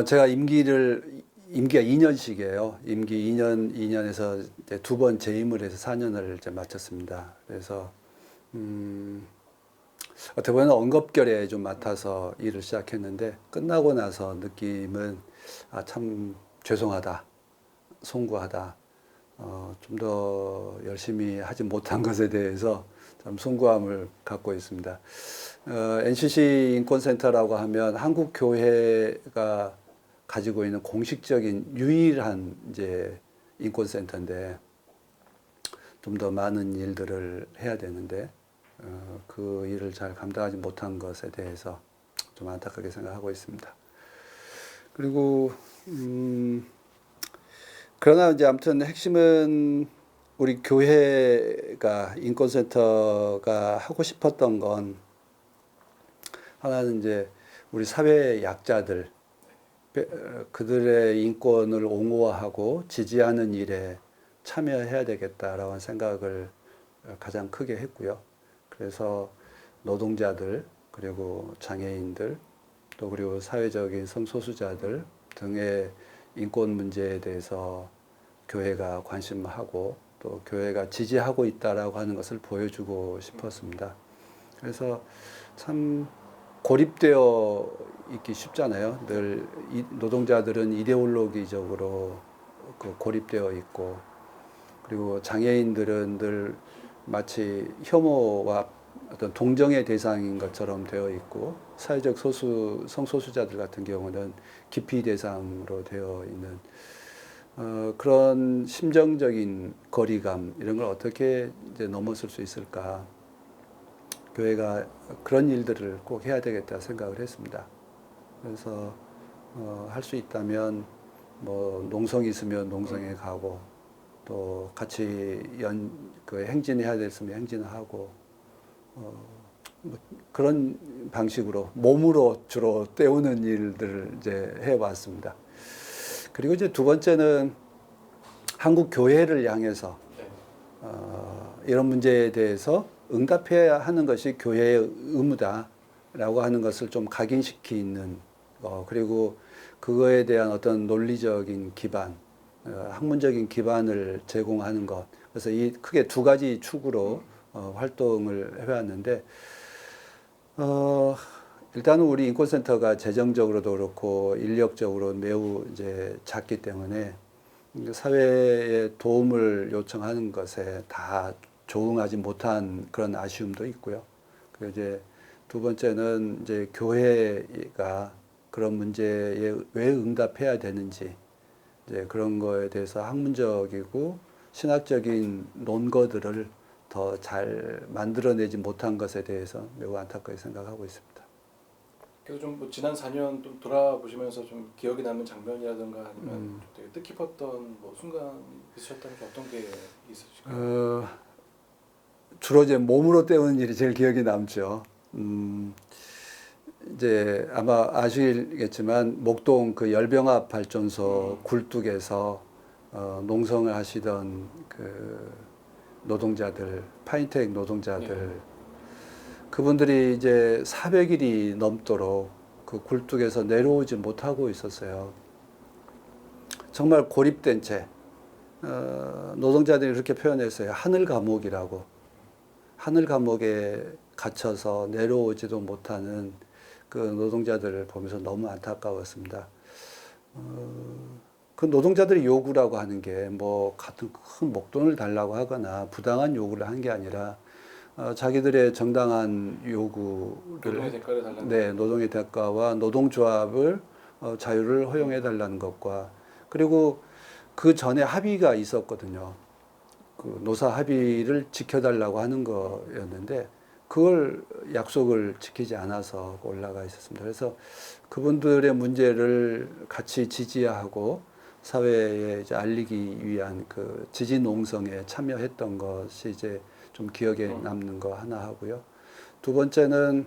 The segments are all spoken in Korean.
제가 임기가 2년씩이에요. 임기 2년에서 이제 두 번 재임을 해서 4년을 이제 마쳤습니다. 그래서 어떻게 보면 언급결에 좀 맡아서 일을 시작했는데 끝나고 나서 느낌은 참 죄송하다, 송구하다. 좀 더 열심히 하지 못한 것에 대해서 참 송구함을 갖고 있습니다. NCC 인권센터라고 하면 한국 교회가 가지고 있는 공식적인 유일한 이제 인권센터인데 좀 더 많은 일들을 해야 되는데 그 일을 잘 감당하지 못한 것에 대해서 좀 안타깝게 생각하고 있습니다. 그리고 그러나 이제 아무튼 핵심은 우리 교회가 인권센터가 하고 싶었던 건 하나는 이제 우리 사회 약자들 그들의 인권을 옹호하고 지지하는 일에 참여해야 되겠다라는 생각을 가장 크게 했고요. 그래서 노동자들 그리고 장애인들 또 그리고 사회적인 성소수자들 등의 인권 문제에 대해서 교회가 관심하고 또 교회가 지지하고 있다라고 하는 것을 보여주고 싶었습니다. 그래서 참 고립되어 있기 쉽잖아요. 늘 노동자들은 이데올로기적으로 고립되어 있고 그리고 장애인들은 늘 마치 혐오와 어떤 동정의 대상인 것처럼 되어 있고 사회적 성소수자들 같은 경우는 기피 대상으로 되어 있는 그런 심정적인 거리감 이런 걸 어떻게 이제 넘어설 수 있을까? 교회가 그런 일들을 꼭 해야 되겠다 생각을 했습니다. 그래서 할 수 있다면 뭐 농성이 있으면 농성에 가고 또 같이 행진해야 됐으면 행진하고 뭐 그런 방식으로 몸으로 주로 때우는 일들을 이제 해왔습니다. 그리고 이제 두 번째는 한국 교회를 향해서 이런 문제에 대해서 응답해야 하는 것이 교회의 의무다라고 하는 것을 좀 각인시키는 그리고 그거에 대한 어떤 논리적인 기반, 학문적인 기반을 제공하는 것. 그래서 이 크게 두 가지 축으로 활동을 해왔는데 일단은 우리 인권센터가 재정적으로도 그렇고 인력적으로 매우 이제 작기 때문에 사회에 도움을 요청하는 것에 다 조응하지 못한 그런 아쉬움도 있고요. 그리고 이제 두 번째는 이제 교회가 그런 문제에 왜 응답해야 되는지 이제 그런 거에 대해서 학문적이고 신학적인 논거들을 더 잘 만들어내지 못한 것에 대해서 매우 안타깝게 생각하고 있습니다. 그래서 좀 뭐 지난 4년 좀 돌아보시면서 좀 기억에 남는 장면이라든가 아니면 좀 되게 뜻깊었던 뭐 순간이 있으셨다면 어떤 게 있으실까요? 주로 이제 몸으로 때우는 일이 제일 기억에 남죠. 이제 아마 아시겠지만 목동 그 열병합 발전소 굴뚝에서 농성을 하시던 그 노동자들, 파인텍 노동자들, 그분들이 이제 400일이 넘도록 그 굴뚝에서 내려오지 못하고 있었어요. 정말 고립된 채, 노동자들이 그렇게 표현했어요. 하늘 감옥이라고. 하늘 감옥에 갇혀서 내려오지도 못하는 그 노동자들을 보면서 너무 안타까웠습니다. 그 노동자들의 요구라고 하는 게 뭐 같은 큰 목돈을 달라고 하거나 부당한 요구를 한 게 아니라 자기들의 정당한 요구를 노동의 대가를 달라는 네, 노동의 대가와 노동조합을 자유를 허용해 달라는 것과 그리고 그 전에 합의가 있었거든요. 그 노사 합의를 지켜달라고 하는 거였는데 그걸 약속을 지키지 않아서 올라가 있었습니다. 그래서 그분들의 문제를 같이 지지하고 사회에 이제 알리기 위한 그 지지 농성에 참여했던 것이 이제 좀 기억에 남는 거 하나 하고요. 두 번째는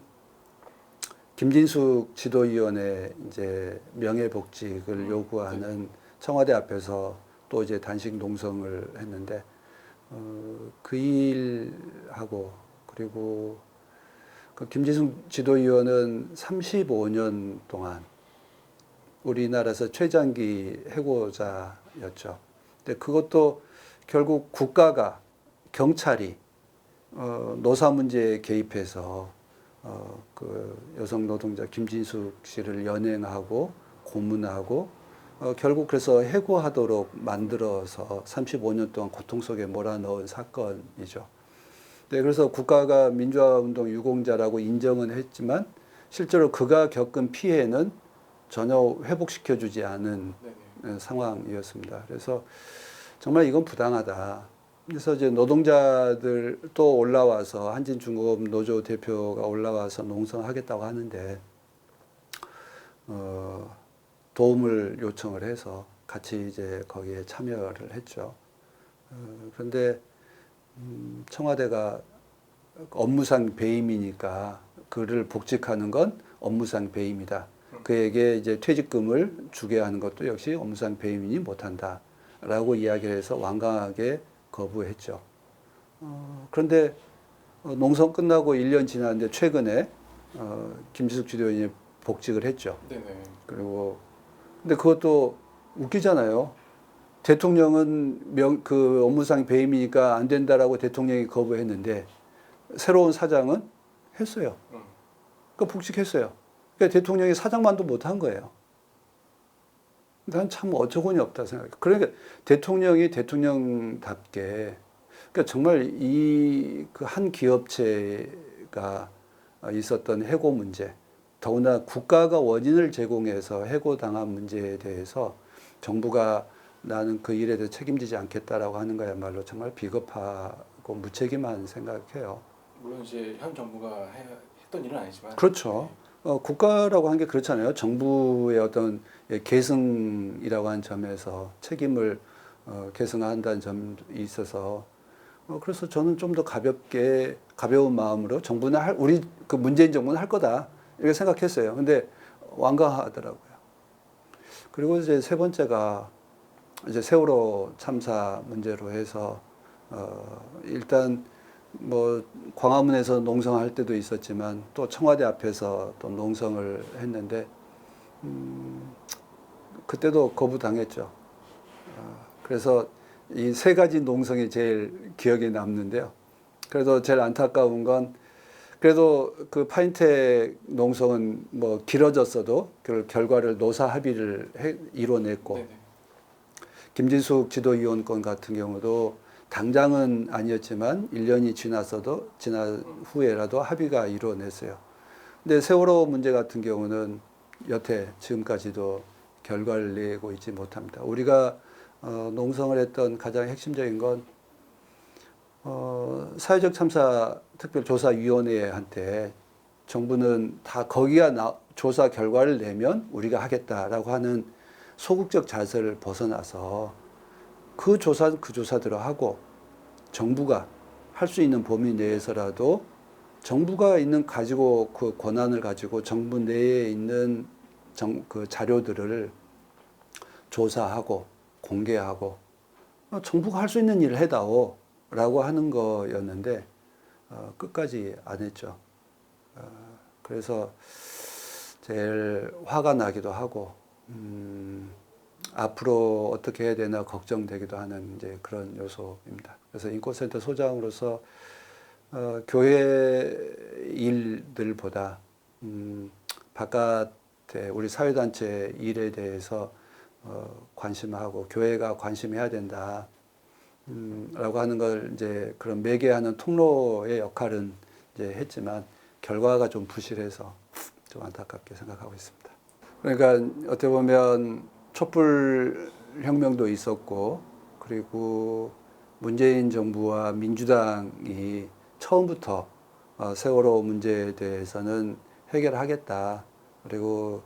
김진숙 지도위원회 이제 명예복직을 요구하는 청와대 앞에서 또 이제 단식 농성을 했는데 그 일하고 그리고 그 김진숙 지도위원은 35년 동안 우리나라에서 최장기 해고자였죠. 근데 그것도 결국 국가가 경찰이 노사 문제에 개입해서 그 여성 노동자 김진숙 씨를 연행하고 고문하고 결국 그래서 해고하도록 만들어서 35년 동안 고통 속에 몰아넣은 사건이죠. 네, 그래서 국가가 민주화운동 유공자라고 인정은 했지만 실제로 그가 겪은 피해는 전혀 회복시켜주지 않은 네네. 상황이었습니다. 그래서 정말 이건 부당하다. 그래서 이제 노동자들 또 올라와서 한진중공업 노조 대표가 올라와서 농성하겠다고 하는데 도움을 요청을 해서 같이 이제 거기에 참여를 했죠. 그런데 청와대가 업무상 배임이니까 그를 복직하는 건 업무상 배임이다. 그에게 이제 퇴직금을 주게 하는 것도 역시 업무상 배임이니 못한다라고 이야기를 해서 완강하게 거부했죠. 그런데 농성 끝나고 1년 지났는데 최근에 김지숙 지도위원이 복직을 했죠. 네네. 그리고 근데 그것도 웃기잖아요. 대통령은 그 업무상 배임이니까 안 된다라고 대통령이 거부했는데 새로운 사장은 했어요. 그러니까 복직했어요. 그러니까 대통령이 사장만도 못한 거예요. 난 참 어처구니 없다 생각해요. 그러니까 대통령이 대통령답게 그러니까 정말 이 그 한 기업체가 있었던 해고 문제, 더구나 국가가 원인을 제공해서 해고당한 문제에 대해서 정부가 나는 그 일에 대해 책임지지 않겠다라고 하는 거야말로 정말 비겁하고 무책임한 생각해요. 물론 이제 현 정부가 했던 일은 아니지만 그렇죠. 국가라고 하는 게 그렇잖아요. 정부의 어떤 계승이라고 하는 점에서 책임을 계승한다는 점이 있어서 그래서 저는 좀 더 가벼운 마음으로 정부는 우리 그 문재인 정부는 할 거다 이렇게 생각했어요. 근데 완강하더라고요. 그리고 이제 세 번째가 이제 세월호 참사 문제로 해서 일단 뭐 광화문에서 농성할 때도 있었지만 또 청와대 앞에서 또 농성을 했는데 그때도 거부당했죠. 그래서 이 세 가지 농성이 제일 기억에 남는데요. 그래도 제일 안타까운 건 그래도 그 파인텍 농성은 뭐 길어졌어도 그 결과를 노사 합의를 이뤄냈고 네네. 김진숙 지도위원 건 같은 경우도 당장은 아니었지만 1년이 지난 후에라도 합의가 이루어냈어요. 근데 세월호 문제 같은 경우는 여태 지금까지도 결과를 내고 있지 못합니다. 우리가 농성을 했던 가장 핵심적인 건 사회적 참사 특별조사위원회한테 정부는 다 거기가 조사 결과를 내면 우리가 하겠다라고 하는 소극적 자세를 벗어나서 그 조사대로 하고 정부가 할 수 있는 범위 내에서라도 정부가 가지고 그 권한을 가지고 정부 내에 있는 그 자료들을 조사하고 공개하고 정부가 할 수 있는 일을 해다오라고 하는 거였는데 끝까지 안 했죠. 그래서 제일 화가 나기도 하고 앞으로 어떻게 해야 되나 걱정되기도 하는 이제 그런 요소입니다. 그래서 인권센터 소장으로서 교회 일들보다 바깥에 우리 사회단체 일에 대해서 관심하고 교회가 관심해야 된다. 라고 하는 걸 이제 그런 매개하는 통로의 역할은 이제 했지만 결과가 좀 부실해서 좀 안타깝게 생각하고 있습니다. 그러니까 어떻게 보면 촛불 혁명도 있었고 그리고 문재인 정부와 민주당이 처음부터 세월호 문제에 대해서는 해결하겠다. 그리고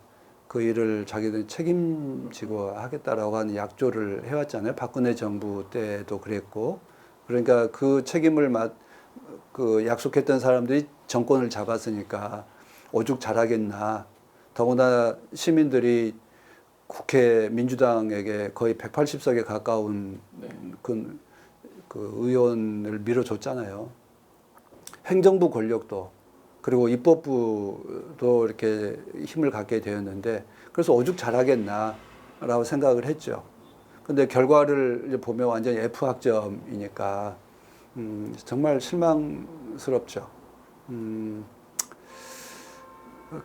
그 일을 자기들이 책임지고 하겠다라고 하는 약조를 해왔잖아요. 박근혜 정부 때도 그랬고. 그러니까 그 책임을 그 약속했던 사람들이 정권을 잡았으니까 오죽 잘하겠나. 더구나 시민들이 국회 민주당에게 거의 180석에 가까운 네. 그 의원을 밀어줬잖아요. 행정부 권력도 그리고 입법부도 이렇게 힘을 갖게 되었는데 그래서 오죽 잘하겠나라고 생각을 했죠. 근데 결과를 이제 보면 완전히 F 학점이니까 정말 실망스럽죠.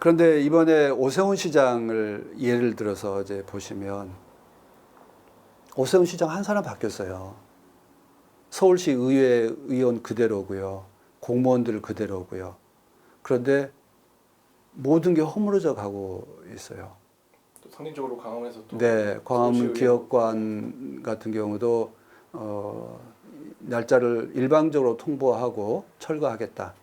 그런데 이번에 오세훈 시장을 예를 들어서 이제 보시면 오세훈 시장 한 사람 바뀌었어요. 서울시 의회 의원 그대로고요. 공무원들 그대로고요. 그런데 모든 게 허물어져 가고 있어요. 또 상징적으로 광화문에서 또 네, 광화문 서울시 기업관 같은 경우도 날짜를 일방적으로 통보하고 철거하겠다.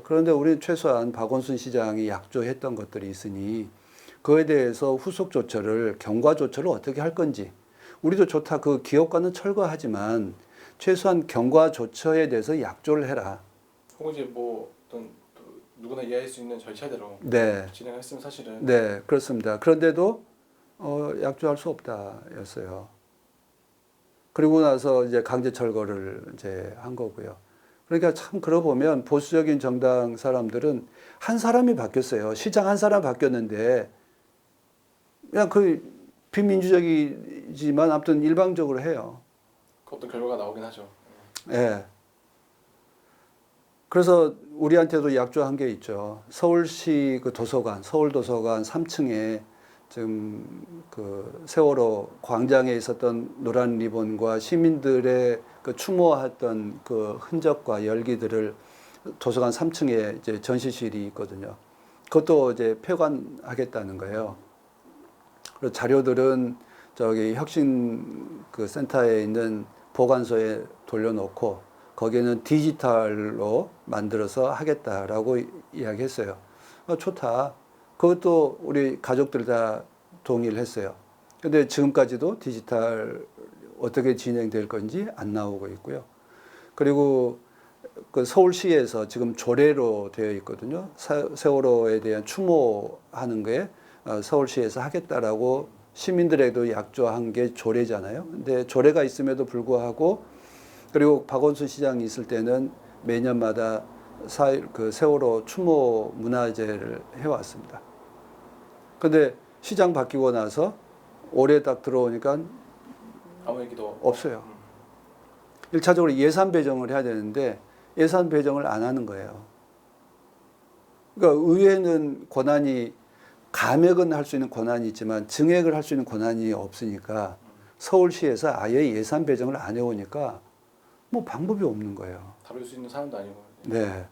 그런데 우리는 최소한 박원순 시장이 약조했던 것들이 있으니 그에 대해서 후속 조처를 경과 조처를 어떻게 할 건지 우리도 좋다. 그 기업관은 철거하지만 최소한 경과 조처에 대해서 약조를 해라. 혹은 이제 뭐 어떤 또 누구나 이해할 수 있는 절차대로 네, 진행했으면 사실은 네, 그렇습니다. 그런데도 약조할 수 없다였어요. 그리고 나서 이제 강제 철거를 이제 한 거고요. 그러니까 참 그러고 보면 보수적인 정당 사람들은 한 사람이 바뀌었어요. 시장 한 사람 바뀌었는데 그냥 그 비민주적이지만 아무튼 일방적으로 해요. 그 어떤 결과가 나오긴 하죠. 예. 그래서 우리한테도 약조한 게 있죠. 서울시 그 도서관, 서울도서관 3층에 지금 그 세월호 광장에 있었던 노란 리본과 시민들의 그 추모했던 그 흔적과 열기들을 도서관 3층에 이제 전시실이 있거든요. 그것도 이제 폐관하겠다는 거예요. 그리고 자료들은 저기 혁신 그 센터에 있는 보관소에 돌려놓고 거기는 디지털로 만들어서 하겠다라고 이야기했어요. 좋다. 그것도 우리 가족들 다 동의를 했어요. 근데 지금까지도 디지털 어떻게 진행될 건지 안 나오고 있고요. 그리고 그 서울시에서 지금 조례로 되어 있거든요. 세월호에 대한 추모하는 거에 서울시에서 하겠다라고 시민들에도 약조한 게 조례잖아요. 근데 조례가 있음에도 불구하고 그리고 박원순 시장이 있을 때는 매년마다 그 세월호 추모 문화제를 해왔습니다. 근데 시장 바뀌고 나서 올해 딱 들어오니까 아무 얘기도 없어요. 1차적으로 예산 배정을 해야 되는데 예산 배정을 안 하는 거예요. 그러니까 의회는 권한이 감액은 할 수 있는 권한이 있지만 증액을 할 수 있는 권한이 없으니까 서울시에서 아예 예산 배정을 안 해오니까 뭐 방법이 없는 거예요. 다룰 수 있는 사람도 아니고. 네.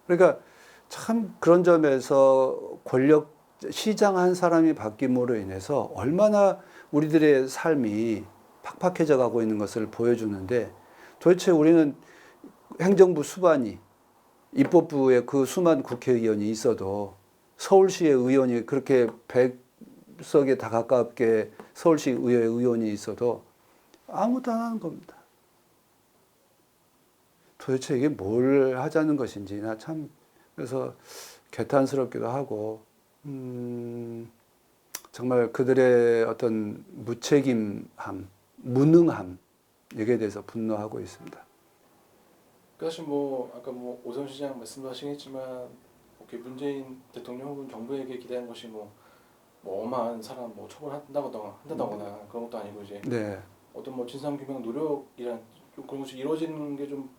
그러니까 참 그런 점에서 시장 한 사람이 바뀜으로 인해서 얼마나 우리들의 삶이 팍팍해져 가고 있는 것을 보여주는데 도대체 우리는 행정부 수반이 입법부에 그 수많은 국회의원이 있어도 서울시의 의원이 그렇게 100석에 다 가깝게 서울시 의회 의원이 있어도 아무것도 안 하는 겁니다. 도대체 이게 뭘 하자는 것인지 나 참 그래서 개탄스럽기도 하고 정말 그들의 어떤 무책임함, 무능함 여기에 대해서 분노하고 있습니다. 사실 뭐 아까 뭐 오세훈 시장 말씀하시겠지만 이렇게 문재인 대통령 혹은 정부에게 기대한 것이 뭐 어마한 사람 뭐 처벌한다거나 그런 것도 아니고 이제 네, 어떤 뭐 진상 규명 노력이란 좀 그런 것이 이루어지는 게 좀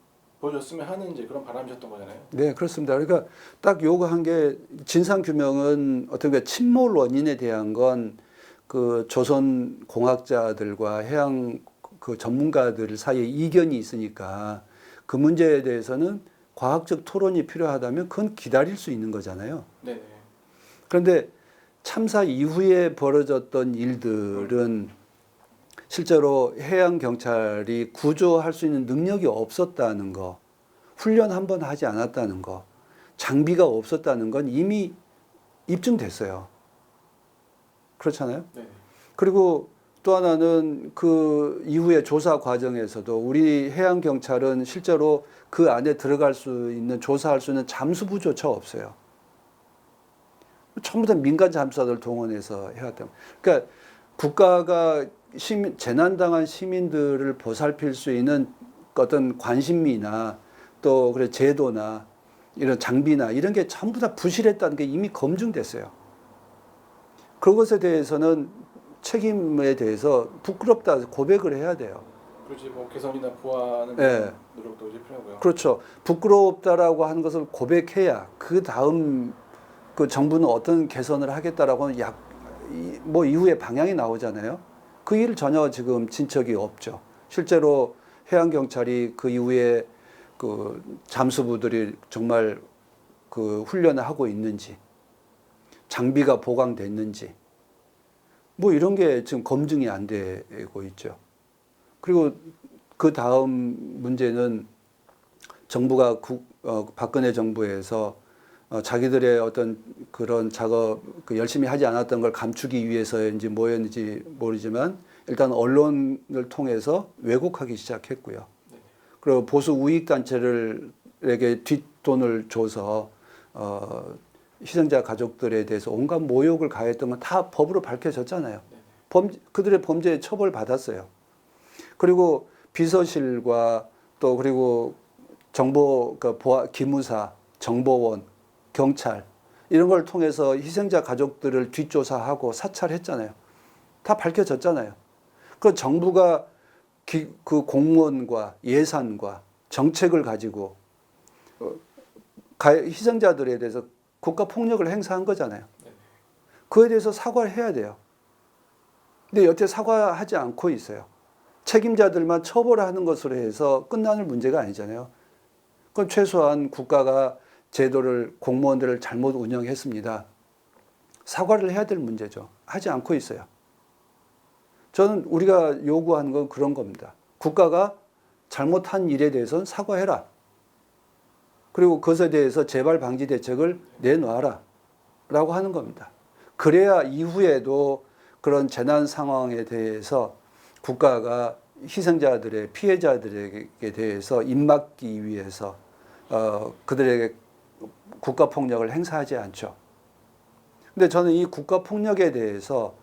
보여줬으면 하는 이제 그런 바람이셨던 거잖아요. 네 그렇습니다. 그러니까 딱 요구한 게 진상 규명은 어떻게 침몰 원인에 대한 건 그 조선 공학자들과 해양 그 전문가들 사이에 이견이 있으니까 그 문제에 대해서는 과학적 토론이 필요하다면 그건 기다릴 수 있는 거잖아요. 네네. 그런데 참사 이후에 벌어졌던 일들은 실제로 해양 경찰이 구조할 수 있는 능력이 없었다는 거, 훈련 한 번 하지 않았다는 거, 장비가 없었다는 건 이미 입증됐어요. 그렇잖아요. 네네. 그리고 또 하나는 그 이후의 조사 과정에서도 우리 해양 경찰은 실제로 그 안에 들어갈 수 있는 조사할 수 있는 잠수부조차 없어요. 전부 다 민간 잠수사들 동원해서 해왔다. 그러니까 국가가 재난당한 시민들을 보살필 수 있는 어떤 관심이나 또 그래 제도나 이런 장비나 이런 게 전부 다 부실했다는 게 이미 검증됐어요. 그것에 대해서는 책임에 대해서 부끄럽다 고백을 해야 돼요. 그렇지 뭐 개선이나 보완은 예. 노력도 이제 필요하고요. 그렇죠. 부끄럽다라고 하는 것을 고백해야 그 다음 그 정부는 어떤 개선을 하겠다라고 하는 뭐 이후에 방향이 나오잖아요. 그 일 전혀 지금 진척이 없죠. 실제로 해양경찰이 그 이후에 그 잠수부들이 정말 그 훈련을 하고 있는지, 장비가 보강됐는지, 뭐 이런 게 지금 검증이 안 되고 있죠. 그리고 그 다음 문제는 정부가 박근혜 정부에서 자기들의 어떤 그런 작업 열심히 하지 않았던 걸 감추기 위해서인지 뭐였는지 모르지만 일단 언론을 통해서 왜곡하기 시작했고요. 그리고 보수 우익 단체들에게 뒷돈을 줘서 희생자 가족들에 대해서 온갖 모욕을 가했던 건 다 법으로 밝혀졌잖아요. 그들의 범죄에 처벌받았어요. 그리고 비서실과 또 그리고 정보 기무사, 정보원, 경찰 이런 걸 통해서 희생자 가족들을 뒷조사하고 사찰했잖아요. 다 밝혀졌잖아요. 그 정부가 그 공무원과 예산과 정책을 가지고 희생자들에 대해서 국가 폭력을 행사한 거잖아요. 그에 대해서 사과를 해야 돼요. 근데 여태 사과하지 않고 있어요. 책임자들만 처벌하는 것으로 해서 끝나는 문제가 아니잖아요. 그건 최소한 국가가 제도를 공무원들을 잘못 운영했습니다. 사과를 해야 될 문제죠. 하지 않고 있어요. 저는 우리가 요구하는 건 그런 겁니다. 국가가 잘못한 일에 대해서는 사과해라. 그리고 그것에 대해서 재발 방지 대책을 내놔라. 라고 하는 겁니다. 그래야 이후에도 그런 재난 상황에 대해서 국가가 희생자들의 피해자들에게 대해서 입막기 위해서 그들에게 국가 폭력을 행사하지 않죠. 근데 저는 이 국가 폭력에 대해서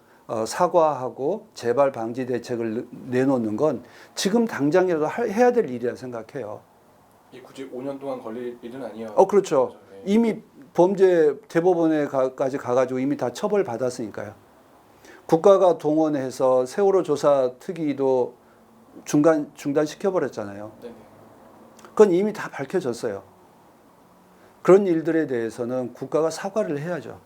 사과하고 재발 방지 대책을 내놓는 건 지금 당장이라도 해야 될 일이라 생각해요. 이 굳이 5년 동안 걸릴 일은 아니에요. 그렇죠. 네. 이미 범죄 대법원에까지 가가지고 이미 다 처벌 받았으니까요. 국가가 동원해서 세월호 조사 특위도 중단시켜버렸잖아요. 네네. 그건 이미 다 밝혀졌어요. 그런 일들에 대해서는 국가가 사과를 해야죠.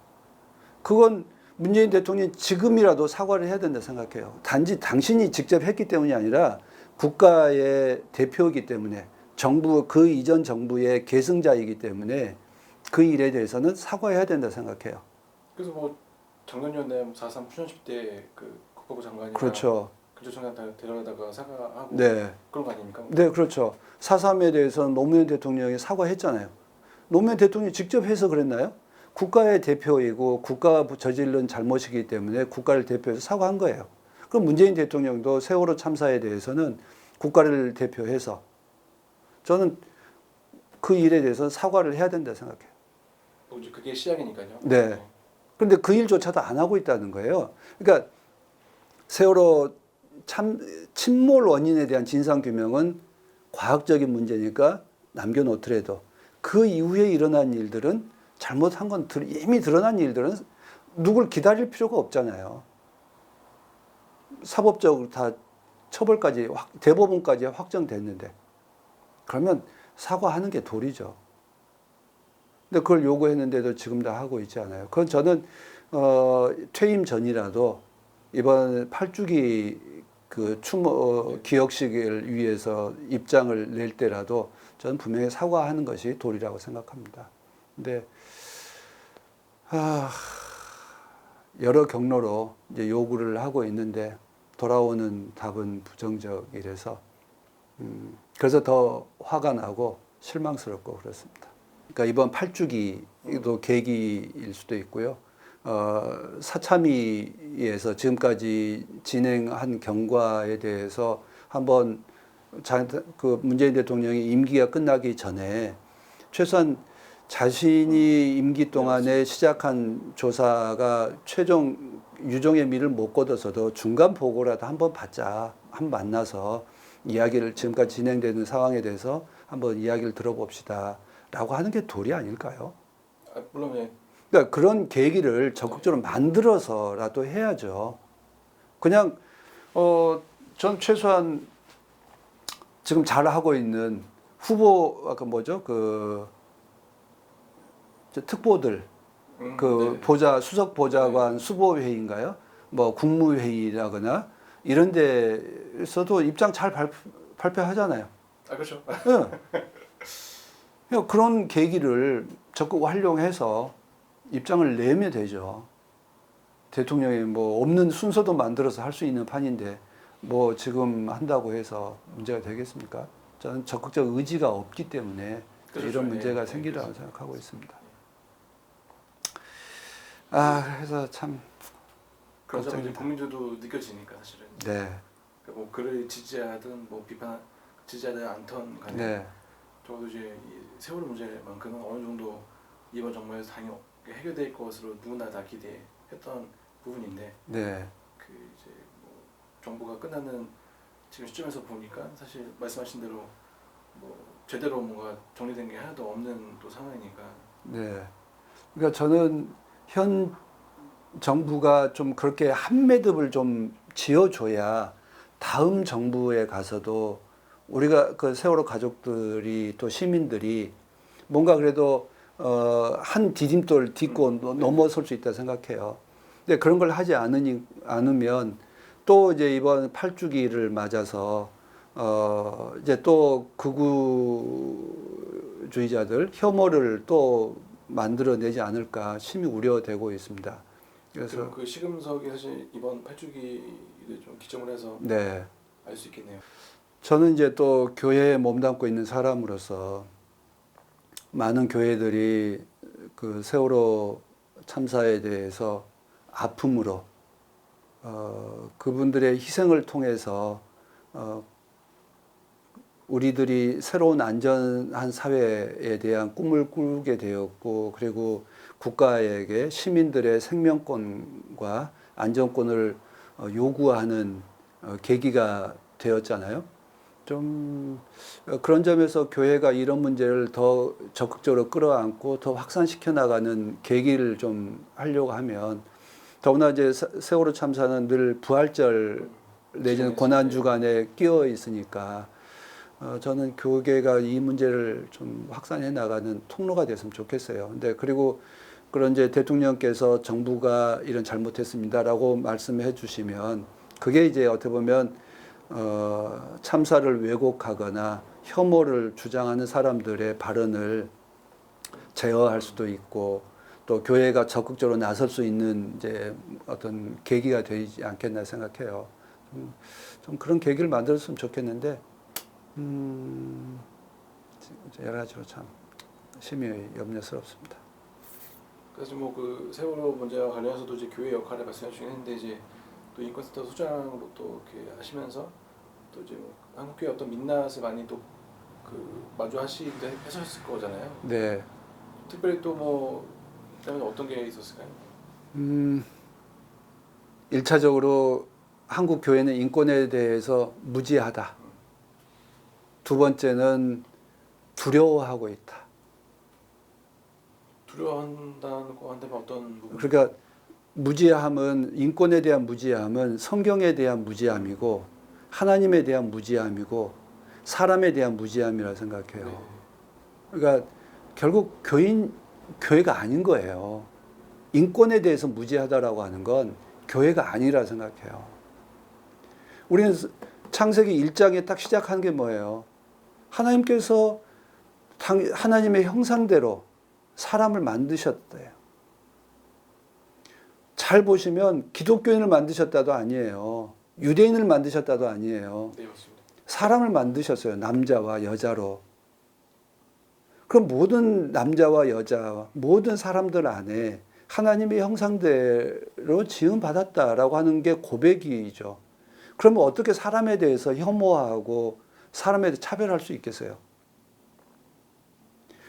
그건 문재인 대통령이 지금이라도 사과를 해야 된다 생각해요. 단지 당신이 직접 했기 때문이 아니라 국가의 대표이기 때문에 정부, 그 이전 정부의 계승자이기 때문에 그 일에 대해서는 사과해야 된다 생각해요. 그래서 뭐 작년에 4.3 추천식 때 그 국방부 장관이 그렇죠. 근처청장 데려다가 사과하고 네. 그런 거 아닙니까? 네, 그렇죠. 4.3에 대해서는 노무현 대통령이 사과했잖아요. 노무현 대통령이 직접 해서 그랬나요? 국가의 대표이고 국가가 저지른 잘못이기 때문에 국가를 대표해서 사과한 거예요. 그럼 문재인 대통령도 세월호 참사에 대해서는 국가를 대표해서 저는 그 일에 대해서는 사과를 해야 된다 생각해요. 뭐 이제 그게 시작이니까요. 네. 그런데 그 일조차도 안 하고 있다는 거예요. 그러니까 세월호 침몰 원인에 대한 진상 규명은 과학적인 문제니까 남겨놓더라도 그 이후에 일어난 일들은 잘못한 건 이미 드러난 일들은 누굴 기다릴 필요가 없잖아요. 사법적으로 다 처벌까지 대법원까지 확정됐는데 그러면 사과하는 게 도리죠. 근데 그걸 요구했는데도 지금 다 하고 있지 않아요. 그건 저는 퇴임 전이라도 이번 8주기 그 기억식을 위해서 입장을 낼 때라도 저는 분명히 사과하는 것이 도리라고 생각합니다. 근데 여러 경로로 이제 요구를 하고 있는데 돌아오는 답은 부정적이라서 그래서 더 화가 나고 실망스럽고 그렇습니다. 그러니까 이번 8주기도 계기일 수도 있고요. 사참위에서 지금까지 진행한 경과에 대해서 한번 그 문재인 대통령이 임기가 끝나기 전에 최소한 자신이 임기 동안에 시작한 조사가 최종 유종의 미를 못 거둬서도 중간 보고라도 한번 받자. 한번 만나서 이야기를 지금까지 진행되는 상황에 대해서 한번 이야기를 들어봅시다. 하는 게 도리 아닐까요? 물론 예. 그러니까 그런 계기를 적극적으로 만들어서라도 해야죠. 그냥 전 최소한 지금 잘 하고 있는 후보 아까 뭐죠? 저 특보들 네. 보좌 수석 보좌관 수보 회의인가요? 뭐 국무회의라거나 이런 데서도 입장 잘 발표하잖아요. 그렇죠. 예. 그러니까 그런 계기를 적극 활용해서 입장을 내면 되죠. 대통령이 뭐 없는 순서도 만들어서 할 수 있는 판인데 뭐 지금 한다고 해서 문제가 되겠습니까? 저는 적극적 의지가 없기 때문에 그렇죠. 이런 문제가 예, 생기라고 그렇죠. 생각하고 있습니다. 그래서 참 그런 점이 이제 걱정입니다. 국민들도 느껴지니까 사실은 네, 그러니까 뭐 그를 지지하든 뭐 비판 지지하든 않던 간에 네, 적어도 이제 이 세월호 문제만큼은 어느 정도 이번 정부에서 당연히 해결될 것으로 누구나 다 기대했던 부분인데 네, 그 이제 뭐 정부가 끝나는 지금 시점에서 보니까 사실 말씀하신 대로 뭐 제대로 뭔가 정리된 게 하나도 없는 또 상황이니까 네. 그러니까 저는 현 정부가 좀 그렇게 한 매듭을 좀 지어줘야 다음 정부에 가서도 우리가 그 세월호 가족들이 또 시민들이 뭔가 그래도 한 디딤돌 딛고 넘어설 수 있다 생각해요. 근데 그런 걸 하지 않으면 또 이제 이번 8주기를 맞아서 이제 또 극우주의자들 혐오를 또 만들어내지 않을까 심히 우려되고 있습니다. 그래서 그럼 그 시금석이 사실 이번 8주기를 좀 기점으로 해서 네, 알 수 있겠네요. 저는 이제 또 교회에 몸담고 있는 사람으로서 많은 교회들이 그 세월호 참사에 대해서 아픔으로 그분들의 희생을 통해서 우리들이 새로운 안전한 사회에 대한 꿈을 꾸게 되었고, 그리고 국가에게 시민들의 생명권과 안전권을 요구하는 계기가 되었잖아요. 좀 그런 점에서 교회가 이런 문제를 더 적극적으로 끌어안고 더 확산시켜 나가는 계기를 좀 하려고 하면, 더구나 이제 세월호 참사는 늘 부활절 내지는 고난 주간에 끼어 있으니까 저는 교계가 이 문제를 좀 확산해 나가는 통로가 됐으면 좋겠어요. 근데 그리고 그런 이제 대통령께서 정부가 이런 잘못했습니다라고 말씀해 주시면 그게 이제 어떻게 보면 참사를 왜곡하거나 혐오를 주장하는 사람들의 발언을 제어할 수도 있고 또 교회가 적극적으로 나설 수 있는 이제 어떤 계기가 되지 않겠나 생각해요. 좀 그런 계기를 만들었으면 좋겠는데 여러 가지로 참 심히 염려스럽습니다. 그래서 뭐 그 세월호 문제와 관련해서도 이제 교회 역할을 말씀해 주긴 했는데 이제 또 인권센터 소장으로 또 이렇게 하시면서 또 이제 뭐 한국교회 어떤 민낯을 많이 또 그 마주하시기도 하셨을 거잖아요. 네. 특별히 또 뭐 어떤 게 있었을까요? 1차적으로 한국 교회는 인권에 대해서 무지하다. 두 번째는 두려워하고 있다. 두려워한다는 거 한다면 어떤 부분? 그러니까 무지함은 인권에 대한 무지함은 성경에 대한 무지함이고 하나님에 대한 무지함이고 사람에 대한 무지함이라 생각해요. 네. 그러니까 결국 교회가 아닌 거예요. 인권에 대해서 무지하다라고 하는 건 교회가 아니라 생각해요. 우리는 창세기 1장에 딱 시작한 게 뭐예요? 하나님께서 하나님의 형상대로 사람을 만드셨대요. 잘 보시면 기독교인을 만드셨다도 아니에요. 유대인을 만드셨다도 아니에요. 네, 맞습니다. 사람을 만드셨어요. 남자와 여자로. 그럼 모든 남자와 여자, 모든 사람들 안에 하나님의 형상대로 지음받았다라고 하는 게 고백이죠. 그러면 어떻게 사람에 대해서 혐오하고 사람에 대해 차별할 수 있겠어요?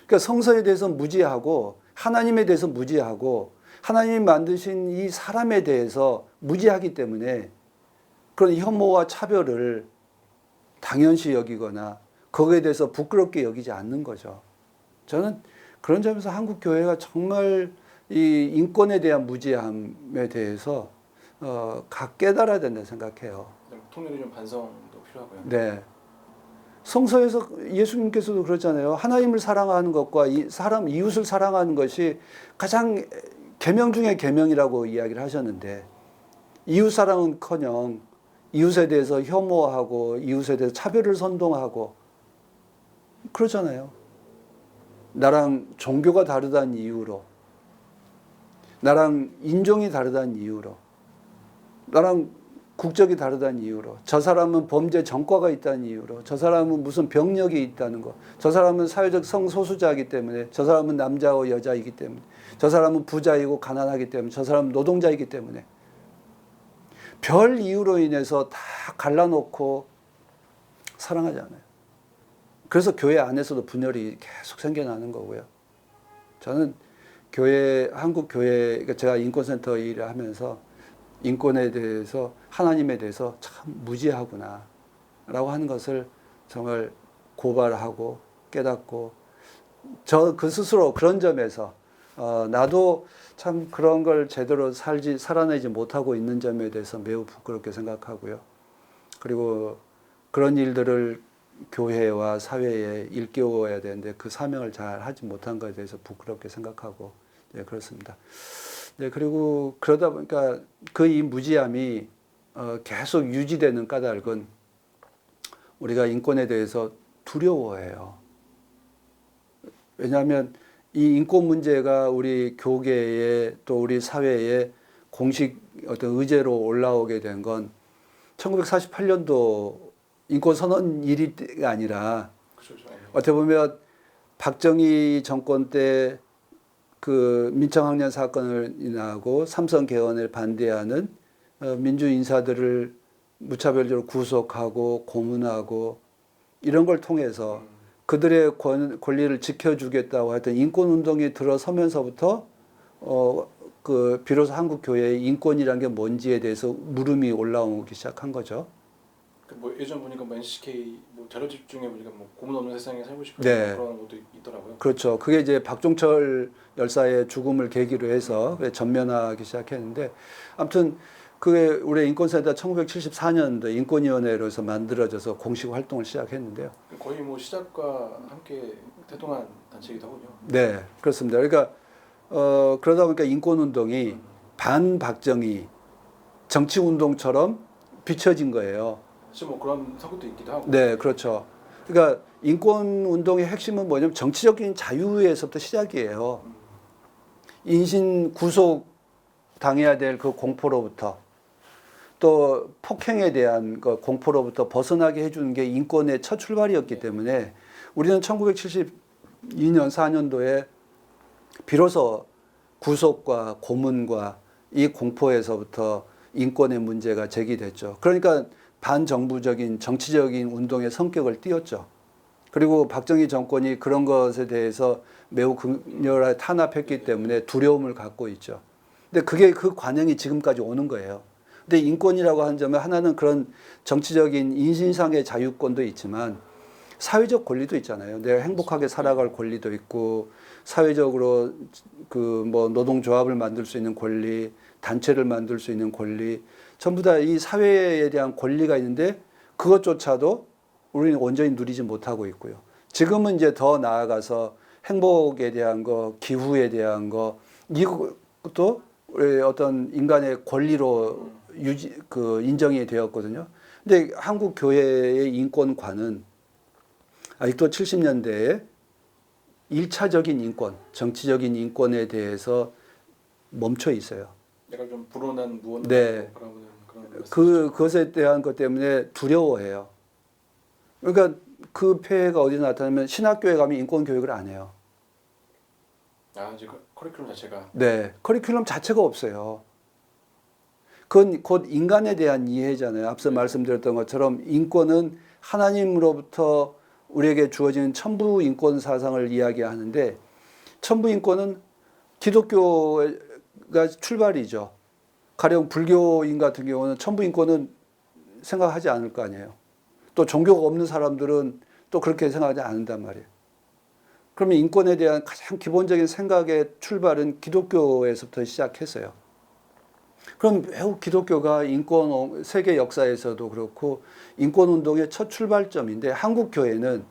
그러니까 성서에 대해서 무지하고 하나님에 대해서 무지하고 하나님이 만드신 이 사람에 대해서 무지하기 때문에 그런 혐오와 차별을 당연시 여기거나 거기에 대해서 부끄럽게 여기지 않는 거죠. 저는 그런 점에서 한국 교회가 정말 이 인권에 대한 무지함에 대해서 각 깨달아야 된다 생각해요. 통일이 좀 반성도 필요하고요. 네. 성서에서 예수님께서도 그러잖아요. 하나님을 사랑하는 것과 사람 이웃을 사랑하는 것이 가장 계명 중에 계명이라고 이야기를 하셨는데 이웃 사랑은커녕 이웃에 대해서 혐오하고 이웃에 대해서 차별을 선동하고 그러잖아요. 나랑 종교가 다르다는 이유로, 나랑 인종이 다르다는 이유로, 나랑 국적이 다르다는 이유로, 저 사람은 범죄 전과가 있다는 이유로, 저 사람은 무슨 병력이 있다는 거, 저 사람은 사회적 성소수자이기 때문에, 저 사람은 남자와 여자이기 때문에, 저 사람은 부자이고 가난하기 때문에, 저 사람은 노동자이기 때문에 별 이유로 인해서 다 갈라놓고 사랑하지 않아요. 그래서 교회 안에서도 분열이 계속 생겨나는 거고요. 저는 한국 교회, 그러니까 제가 인권센터 일을 하면서 인권에 대해서, 하나님에 대해서 참 무지하구나 라고 하는 것을 정말 고발하고 깨닫고, 저 그 스스로 그런 점에서 나도 참 그런 걸 제대로 살아내지 못하고 있는 점에 대해서 매우 부끄럽게 생각하고요. 그리고 그런 일들을 교회와 사회에 일깨워야 되는데 그 사명을 잘 하지 못한 것에 대해서 부끄럽게 생각하고, 네, 그렇습니다. 네, 그리고 그러다 보니까 그 이 무지함이 계속 유지되는 까닭은 우리가 인권에 대해서 두려워해요. 왜냐하면 이 인권 문제가 우리 교계에 또 우리 사회에 공식 어떤 의제로 올라오게 된 건 1948년도 인권선언 일이 아니라 그렇죠. 어떻게 보면 박정희 정권 때 그 민청학년 사건을 인하고 삼성 개헌을 반대하는 민주 인사들을 무차별적으로 구속하고 고문하고 이런 걸 통해서 그들의 권리를 지켜주겠다고 했던 인권운동이 들어서면서부터 비로소 한국 교회의 인권이란 게 뭔지에 대해서 물음이 올라오기 시작한 거죠. 뭐 예전 보니까 뭐 NCK 뭐 자료집 중에 보니까 뭐 고문 없는 세상에 살고 싶은 네. 그런 것도 있더라고요. 그렇죠. 그게 이제 박종철 열사의 죽음을 계기로 해서 전면화하기 시작했는데, 아무튼 그게 우리 인권센터 1974년도 인권위원회로서 만들어져서 공식 활동을 시작했는데요. 거의 뭐 시작과 함께 태동한 단체이기도 하군요. 네, 그렇습니다. 그러니까 그러다 보니까 인권운동이 반박정희 정치운동처럼 비춰진 거예요. 사실 뭐 그런 사고도 있기도 하고. 네, 그렇죠. 그러니까 인권운동의 핵심은 뭐냐면 정치적인 자유에서부터 시작이에요. 인신 구속 당해야 될 그 공포로부터, 또 폭행에 대한 그 공포로부터 벗어나게 해주는 게 인권의 첫 출발이었기 때문에 우리는 1972년, 4년도에 비로소 구속과 고문과 이 공포에서부터 인권의 문제가 제기됐죠. 그러니까 반정부적인 정치적인 운동의 성격을 띄었죠. 그리고 박정희 정권이 그런 것에 대해서 매우 극렬하게 탄압했기 때문에 두려움을 갖고 있죠. 근데 그게 그 관행이 지금까지 오는 거예요. 근데 인권이라고 하는 점은 하나는 그런 정치적인 인신상의 자유권도 있지만 사회적 권리도 있잖아요. 내가 행복하게 살아갈 권리도 있고, 사회적으로 그 뭐 노동조합을 만들 수 있는 권리, 단체를 만들 수 있는 권리, 전부 다 이 사회에 대한 권리가 있는데 그것조차도 우리는 온전히 누리지 못하고 있고요. 지금은 이제 더 나아가서 행복에 대한 거, 기후에 대한 거, 이것도 어떤 인간의 권리로 인정이 되었거든요. 근데 한국 교회의 인권관은 아직도 70년대에 1차적인 인권, 정치적인 인권에 대해서 멈춰 있어요. 약간 좀 불온한 무언가 네. 그런 그것에 대한 것 때문에 두려워해요. 그러니까 그 폐해가 어디 나타나면 신학교에 가면 인권 교육을 안 해요. 이제 커리큘럼 자체가. 네, 커리큘럼 자체가 없어요. 그건 곧 인간에 대한 이해잖아요. 앞서 말씀드렸던 것처럼 인권은 하나님으로부터 우리에게 주어진 천부 인권 사상을 이야기하는데, 천부 인권은 기독교가 출발이죠. 가령 불교인 같은 경우는 천부 인권은 생각하지 않을 거 아니에요. 또 종교가 없는 사람들은 또 그렇게 생각하지 않는단 말이에요. 그러면 인권에 대한 가장 기본적인 생각의 출발은 기독교에서부터 시작했어요. 그럼 매우 기독교가 인권 세계 역사에서도 그렇고 인권 운동의 첫 출발점인데 한국 교회는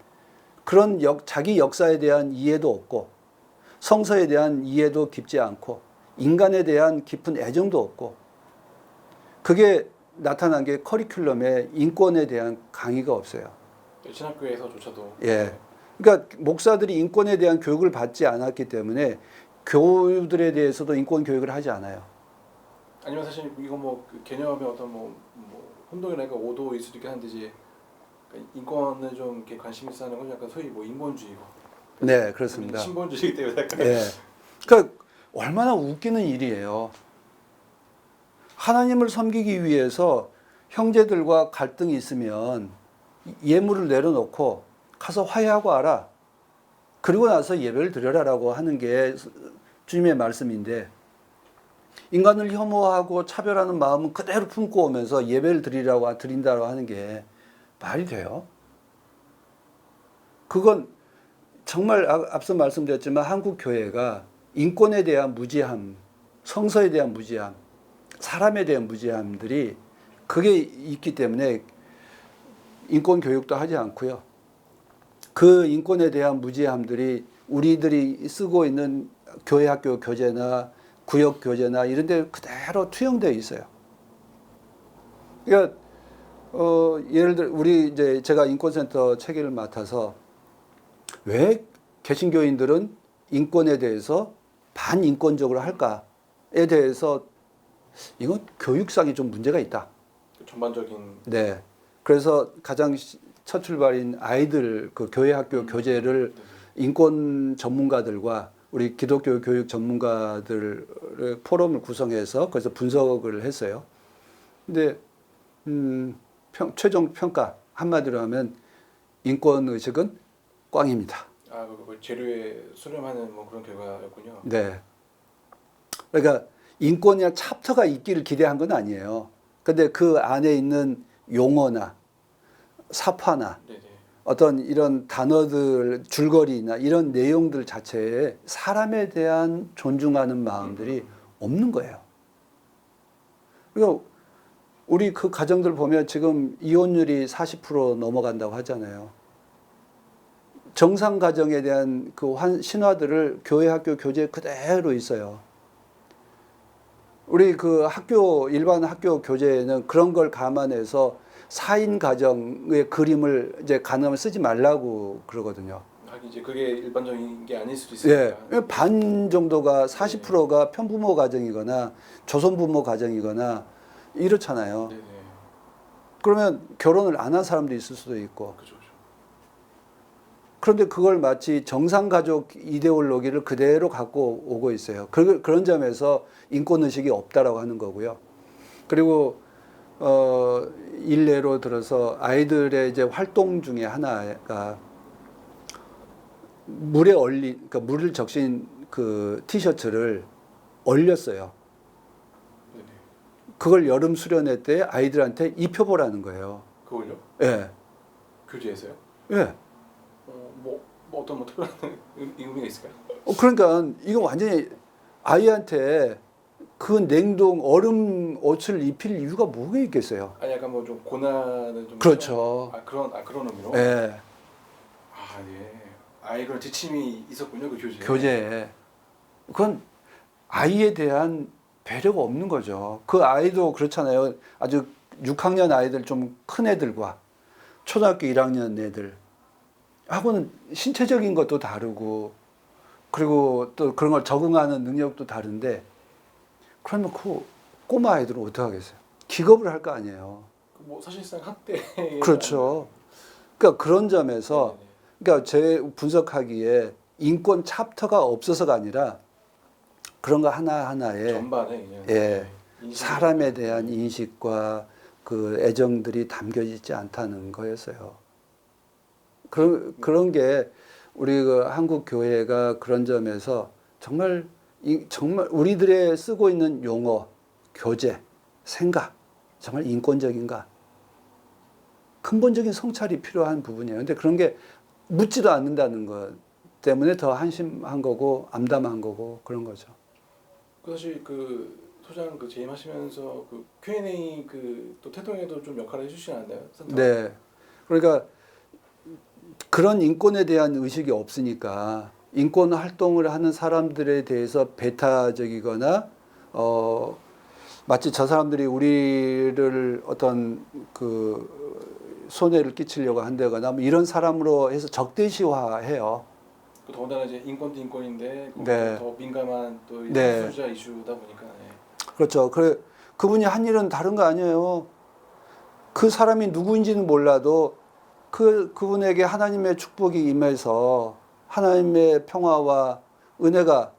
그런 자기 역사에 대한 이해도 없고 성서에 대한 이해도 깊지 않고 인간에 대한 깊은 애정도 없고 그게 나타난 게 커리큘럼에 인권에 대한 강의가 없어요. 신학교에서조차도. 예. 그러니까 목사들이 인권에 대한 교육을 받지 않았기 때문에 교우들에 대해서도 인권 교육을 하지 않아요. 아니면 사실 이거 그 개념의 어떤 뭐 혼동이랄까 오도일 수도 있긴 한데 이제 그러니까 인권을 좀 이렇게 관심 있어 하는 건 약간 소위 뭐 인본주의고. 네, 그렇습니다. 신본주의이기 때문에 약간. 예. 그러니까 얼마나 웃기는 일이에요. 하나님을 섬기기 위해서 형제들과 갈등이 있으면 예물을 내려놓고 가서 화해하고 와라. 그리고 나서 예배를 드려라라고 하는 게 주님의 말씀인데 인간을 혐오하고 차별하는 마음은 그대로 품고 오면서 예배를 드린다고 하는 게 말이 돼요? 그건 정말 앞서 말씀드렸지만 한국 교회가 인권에 대한 무지함, 성서에 대한 무지함, 사람에 대한 무지함들이 그게 있기 때문에 인권 교육도 하지 않고요. 그 인권에 대한 무지함들이 우리들이 쓰고 있는 교회 학교 교재나 구역 교재나 이런 데 그대로 투영되어 있어요. 그러니까 예를 들어 우리 이제 제가 인권센터 체계를 맡아서 왜 개신교인들은 인권에 대해서 반인권적으로 할까에 대해서 이건 교육상에 좀 문제가 있다. 전반적인. 네. 그래서 가장 첫 출발인 아이들 그 교회 학교 교재를 인권 전문가들과 우리 기독교 교육 전문가들의 포럼을 구성해서 거기서 분석을 했어요. 근데 최종 평가 한마디로 하면 인권 의식은 꽝입니다. 아, 그 재료에 수렴하는 뭐 그런 결과였군요. 네. 그러니까 인권이나 챕터가 있기를 기대한 건 아니에요. 근데 그 안에 있는 용어나 사파나 네네. 어떤 이런 단어들 줄거리나 이런 내용들 자체에 사람에 대한 존중하는 마음들이 없는 거예요. 그러니까 우리 그 가정들 보면 지금 이혼율이 40% 넘어간다고 하잖아요. 정상 가정에 대한 그 신화들을 교회 학교 교재에 그대로 있어요. 우리 그 일반 학교 교재에는 그런 걸 감안해서 4인 가정의 그림을 이제 가능하면 쓰지 말라고 그러거든요. 하긴 이제 그게 일반적인 게 아닐 수도 있으니까. 예, 반 정도가 40%가 편부모 가정이거나 조선부모 가정이거나 이렇잖아요. 네네. 그러면 결혼을 안 한 사람도 있을 수도 있고. 그죠. 그런데 그걸 마치 정상가족 이데올로기를 그대로 갖고 오고 있어요. 그런 점에서 인권의식이 없다라고 하는 거고요. 그리고 일례로 들어서 아이들의 이제 활동 중에 하나가 그러니까 물을 적신 그 티셔츠를 얼렸어요. 네네. 그걸 여름 수련회 때 아이들한테 입혀보라는 거예요. 그걸요? 예. 교재에서요? 예. 뭐 어떤 뭐 특별한 의미가 있을까요? 그러니까 이거 완전히 아이한테 그 냉동 얼음 옷을 입힐 이유가 뭐가 있겠어요? 아니 약간 뭐 좀 고난을 좀. 그렇죠. 그런 의미로. 예. 아 예. 아예 그런 지침이 있었군요 그 교재에. 교재에. 그건 아이에 대한 배려가 없는 거죠. 그 아이도 그렇잖아요. 아주 6학년 아이들 좀 큰 애들과 초등학교 1학년 애들 하고는 신체적인 것도 다르고 그리고 또 그런 걸 적응하는 능력도 다른데 그러면 그 꼬마 아이들은 어떻게 하겠어요? 기겁을 할 거 아니에요. 뭐 사실상 학대. 그렇죠. 그러니까 그런 점에서 그러니까 제 분석하기에 인권 챕터가 없어서가 아니라 그런 거 하나하나에 전반에 그냥. 예, 인식이. 사람에 대한 인식과 그 애정들이 담겨지지 않다는 거였어요. 그런 게 우리 그 한국 교회가 그런 점에서 정말 우리들의 쓰고 있는 용어, 교재, 생각 정말 인권적인가? 근본적인 성찰이 필요한 부분이에요. 근데 그런 게 묻지도 않는다는 것 때문에 더 한심한 거고 암담한 거고 그런 거죠. 그 사실 그 소장 그 재임하시면서 그 Q&A 그 또 태동에도 좀 역할을 해주시지 않나요? 센터? 네. 그러니까 그런 인권에 대한 의식이 없으니까 인권 활동을 하는 사람들에 대해서 배타적이거나 마치 저 사람들이 우리를 어떤 그 손해를 끼치려고 한다거나 뭐 이런 사람으로 해서 적대시화해요. 그 더군다나 이제 인권도 인권인데 네. 더 민감한 또 네. 소수자 이슈다 보니까 네. 그렇죠. 그분이 한 일은 다른 거 아니에요. 그 사람이 누구인지는 몰라도 그분에게 하나님의 축복이 임해서 하나님의 평화와 은혜가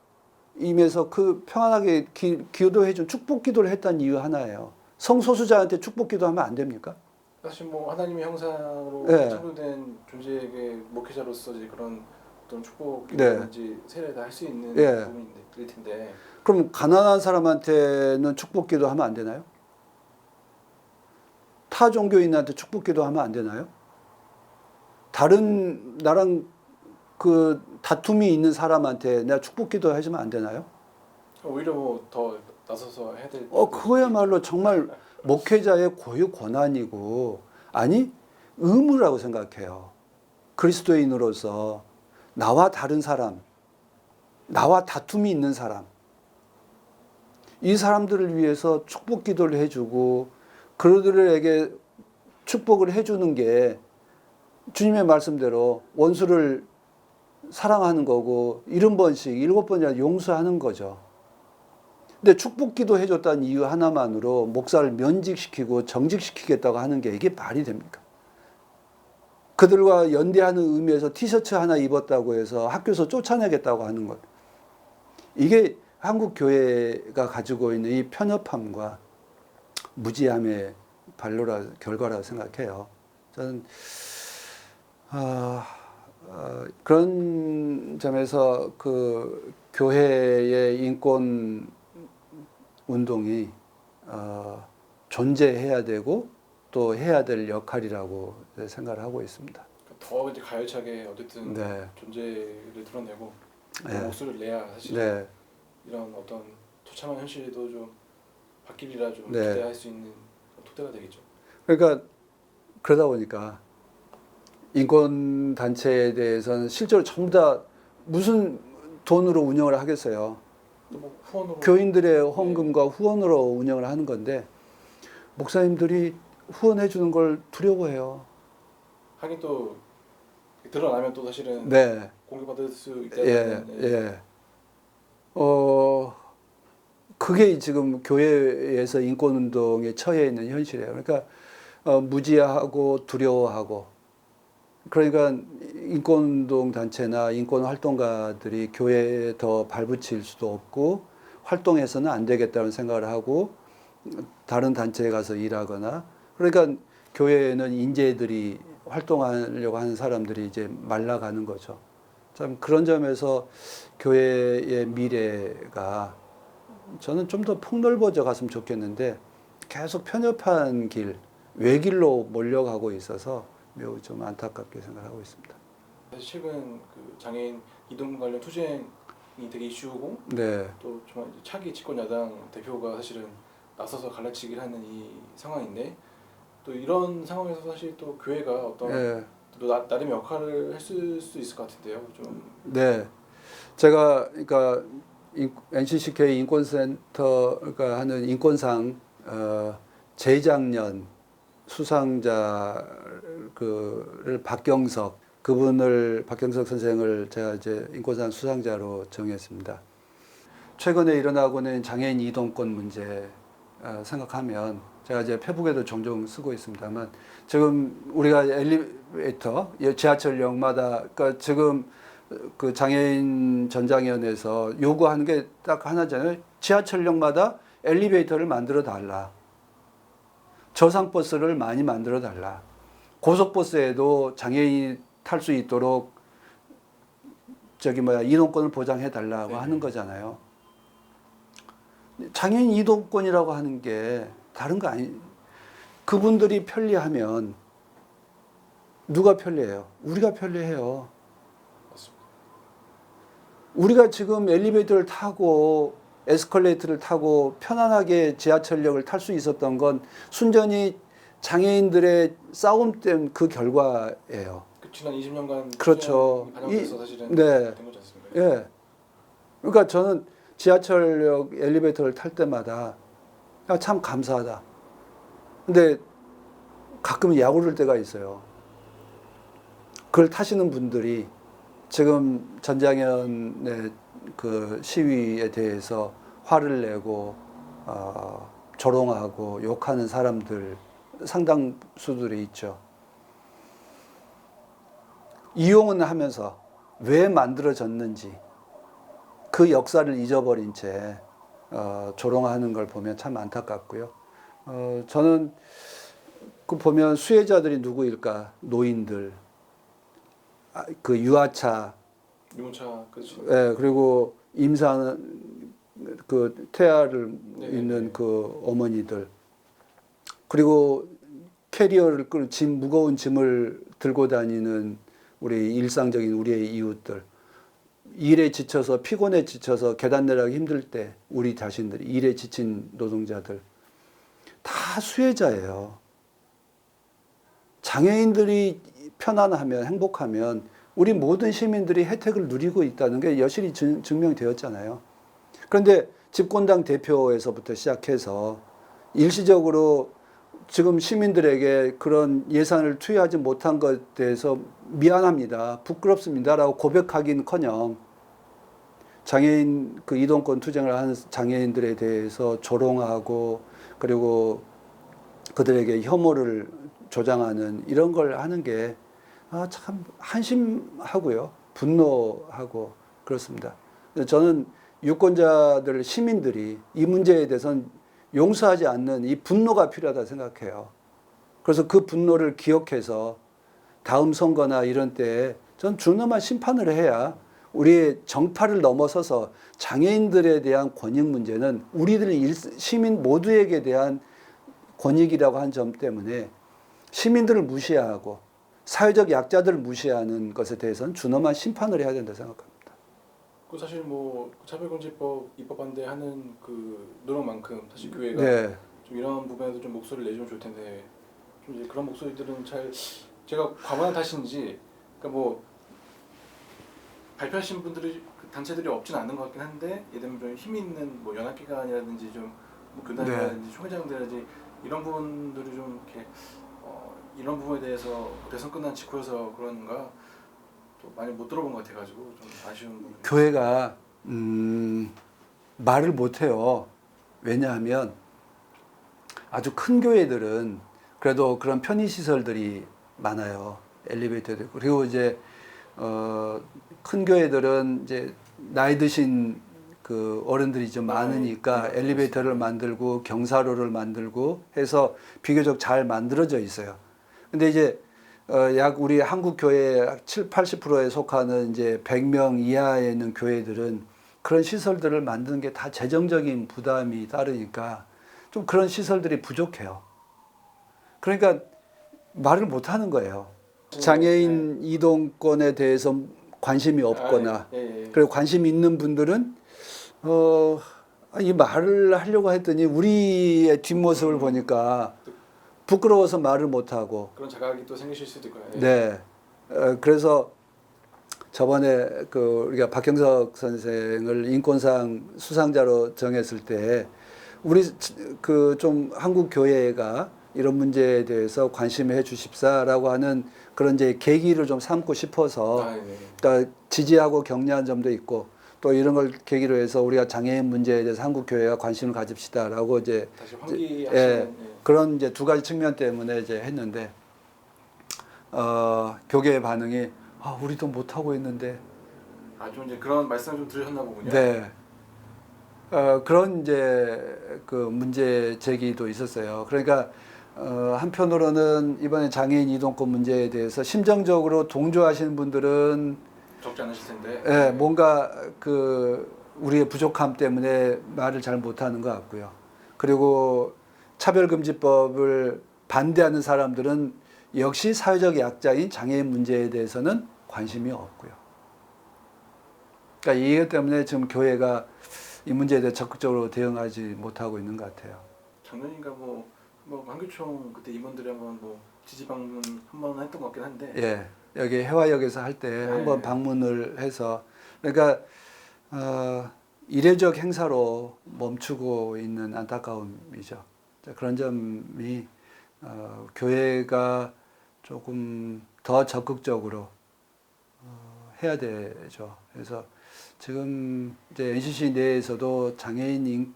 임해서 그 평안하게 기도해준 축복 기도를 했다는 이유 하나예요. 성소수자한테 축복 기도하면 안 됩니까? 사실 뭐 하나님의 형상으로 네. 창조된 존재에게 목회자로서 이제 그런 어떤 네. 축복이라든지 세례 다 할 수 있는 예. 부분일 텐데 그럼 가난한 사람한테는 축복 기도하면 안 되나요? 타 종교인한테 축복 기도하면 안 되나요? 다른 나랑 그 다툼이 있는 사람한테 내가 축복 기도 해주면 안 되나요? 오히려 뭐 더 나서서 해야 될 그거야말로 정말 목회자의 고유 권한이고, 아니, 의무라고 생각해요. 그리스도인으로서 나와 다른 사람, 나와 다툼이 있는 사람, 이 사람들을 위해서 축복 기도를 해주고, 그들에게 축복을 해주는 게 주님의 말씀대로 원수를 사랑하는 거고 70번씩 7번이나 용서하는 거죠. 근데 축복 기도 해줬다는 이유 하나만으로 목사를 면직시키고 정직시키겠다고 하는 게 이게 말이 됩니까? 그들과 연대하는 의미에서 티셔츠 하나 입었다고 해서 학교에서 쫓아내겠다고 하는 것. 이게 한국 교회가 가지고 있는 이 편협함과 무지함의 결과라고 생각해요. 저는 그런 점에서 그 교회의 인권 운동이 존재해야 되고 또 해야 될 역할이라고 생각을 하고 있습니다. 더 이제 가열차게 어쨌든 네. 존재를 드러내고 네. 목소리를 내야 사실 네. 이런 어떤 처참한 현실도 좀 바뀌리라 좀 네. 기대할 수 있는 토대가 되겠죠. 그러니까 그러다 보니까 인권 단체에 대해서는 실제로 전부 다 무슨 돈으로 운영을 하겠어요. 뭐 후원으로 교인들의 헌금과 후원으로 운영을 하는 건데 목사님들이 후원해 주는 걸 두려워해요. 하긴 또 드러나면 또 사실은 네. 공격받을 수 예, 있다는 예. 그게 지금 교회에서 인권운동에 처해 있는 현실이에요. 그러니까 무지하고 두려워하고, 그러니까 인권운동 단체나 인권활동가들이 교회에 더 발붙일 수도 없고 활동해서는 안 되겠다는 생각을 하고 다른 단체에 가서 일하거나, 그러니까 교회에는 인재들이 활동하려고 하는 사람들이 이제 말라가는 거죠. 참 그런 점에서 교회의 미래가 저는 좀 더 폭넓어져 갔으면 좋겠는데 계속 편협한 길, 외길로 몰려가고 있어서 매우 좀 안타깝게 생각하고 있습니다. 사실 최근 그 장애인 이동 관련 투쟁이 되게 이슈고 네. 또 정말 차기 집권 야당 대표가 사실은 나서서 갈라치기를 하는 이 상황인데 또 이런 상황에서 사실 또 교회가 어떤 네. 또 나름의 역할을 했을 수 있을 것 같은데요. 좀 네. 제가 그러니까 NCCK 인권센터가 하는 인권상 재작년 수상자를 박경석 선생을 제가 이제 인권상 수상자로 정했습니다. 최근에 일어나고 있는 장애인 이동권 문제 생각하면 제가 이제 페북에도 종종 쓰고 있습니다만 지금 우리가 엘리베이터 지하철역마다 그러니까 지금 그 장애인 전장위원회에서 요구하는 게 딱 하나잖아요. 지하철역마다 엘리베이터를 만들어 달라. 저상버스를 많이 만들어 달라. 고속버스에도 장애인이 탈 수 있도록 이동권을 보장해 달라고 네. 하는 거잖아요. 장애인 이동권이라고 하는 게 다른 거 아니. 그분들이 편리하면 누가 편리해요? 우리가 편리해요. 맞습니다. 우리가 지금 엘리베이터를 타고 에스컬레이터를 타고 편안하게 지하철역을 탈 수 있었던 건 순전히 장애인들의 싸움 때문 그 결과예요. 그 지난 20년간 그렇죠. 반영돼서 사실은 네. 된 거지 않습니까? 예. 그러니까 저는 지하철역 엘리베이터를 탈 때마다 참 감사하다. 근데 가끔 약오를 때가 있어요. 그걸 타시는 분들이 지금 전장현의 그 시위에 대해서 화를 내고 조롱하고 욕하는 사람들 상당수들이 있죠. 이용은 하면서 왜 만들어졌는지 그 역사를 잊어버린 채 조롱하는 걸 보면 참 안타깝고요. 저는 그 보면 수혜자들이 누구일까? 노인들, 그 유아차, 유모차 그렇죠. 예, 그리고 임산 그 태아를 네, 있는 네. 그 어머니들, 그리고 캐리어를 끌 짐 무거운 짐을 들고 다니는 우리 일상적인 우리의 이웃들, 일에 지쳐서 피곤에 지쳐서 계단 내려가기 힘들 때 우리 자신들이 일에 지친 노동자들 다 수혜자예요. 장애인들이 편안하면 행복하면 우리 모든 시민들이 혜택을 누리고 있다는 게 여실히 증명되었잖아요. 그런데 집권당 대표에서부터 시작해서 일시적으로 지금 시민들에게 그런 예산을 투여하지 못한 것에 대해서 미안합니다, 부끄럽습니다라고 고백하긴커녕 장애인 그 이동권 투쟁을 하는 장애인들에 대해서 조롱하고 그리고 그들에게 혐오를 조장하는 이런 걸 하는 게 참 한심하고요, 분노하고 그렇습니다. 저는 유권자들, 시민들이 이 문제에 대해서는 용서하지 않는 이 분노가 필요하다 생각해요. 그래서 그 분노를 기억해서 다음 선거나 이런 때에 전 준엄한 심판을 해야 우리의 정파를 넘어서서 장애인들에 대한 권익 문제는 우리들 시민 모두에게 대한 권익이라고 한 점 때문에 시민들을 무시하고 사회적 약자들을 무시하는 것에 대해서는 준엄한 심판을 해야 된다 생각합니다. 그 사실 뭐 차별금지법 입법 반대하는 그 노력만큼 사실 교회가 네. 좀 이런 부분에도 좀 목소리를 내주면 좋을 텐데 좀 이제 그런 목소리들은 잘 제가 과반한 탓인지 그러니까 뭐 발표하신 분들이 그 단체들이 없진 않은 것 같긴 한데 예를 들면 좀 힘 있는 뭐 연합기관이라든지 좀뭐 교단이라든지 총회장들이라든지 이런 부분들이 좀 이렇게 이런 부분에 대해서 대선 끝난 직후여서 그런가 또 많이 못 들어본 것 같아가지고 좀 아쉬운 부분이 교회가 말을 못해요. 왜냐하면 아주 큰 교회들은 그래도 그런 편의시설들이 많아요. 엘리베이터도 있고. 그리고 이제 큰 교회들은 이제 나이 드신 그 어른들이 좀 많으니까 엘리베이터를 만들고 경사로를 만들고 해서 비교적 잘 만들어져 있어요. 근데 이제 약 우리 한국 교회 7, 80%에 속하는 이제 100명 이하에 있는 교회들은 그런 시설들을 만드는 게 다 재정적인 부담이 따르니까 좀 그런 시설들이 부족해요. 그러니까 말을 못 하는 거예요. 장애인 이동권에 대해서 관심이 없거나 그리고 관심 있는 분들은 이 말을 하려고 했더니 우리의 뒷모습을 보니까 부끄러워서 말을 못하고 그런 자각이 또 생기실 수도 있고요. 네. 그래서 저번에 그 우리가 박형석 선생을 인권상 수상자로 정했을 때 우리 그 좀 한국 교회가 이런 문제에 대해서 관심해 주십사라고 하는 그런 이제 계기를 좀 삼고 싶어서 그러니까 지지하고 격려한 점도 있고 또 이런 걸 계기로 해서 우리가 장애인 문제에 대해서 한국 교회가 관심을 가집시다라고 이제 다시 환기하시는 그런 이제 두 가지 측면 때문에 이제 했는데 교계의 반응이 우리도 못 하고 있는데 좀 이제 그런 말씀을 좀 들으셨나 보군요. 네. 그런 이제 그 문제 제기도 있었어요. 그러니까 한편으로는 이번에 장애인 이동권 문제에 대해서 심정적으로 동조하시는 분들은 적지 않으실 텐데. 예, 뭔가 그 우리의 부족함 때문에 말을 잘 못하는 것 같고요. 그리고 차별금지법을 반대하는 사람들은 역시 사회적 약자인 장애인 문제에 대해서는 관심이 없고요. 그러니까 이것 때문에 지금 교회가 이 문제에 대해 적극적으로 대응하지 못하고 있는 것 같아요. 작년인가 뭐 한교총 그때 임원들이 한번 뭐 지지 방문 한번 했던 것 같긴 한데. 예, 여기 해화역에서 할 때 네. 한번 방문을 해서 그러니까 이례적 행사로 멈추고 있는 안타까움이죠. 자, 그런 점이 교회가 조금 더 적극적으로 해야 되죠. 그래서 지금 이제 NCC 내에서도 장애인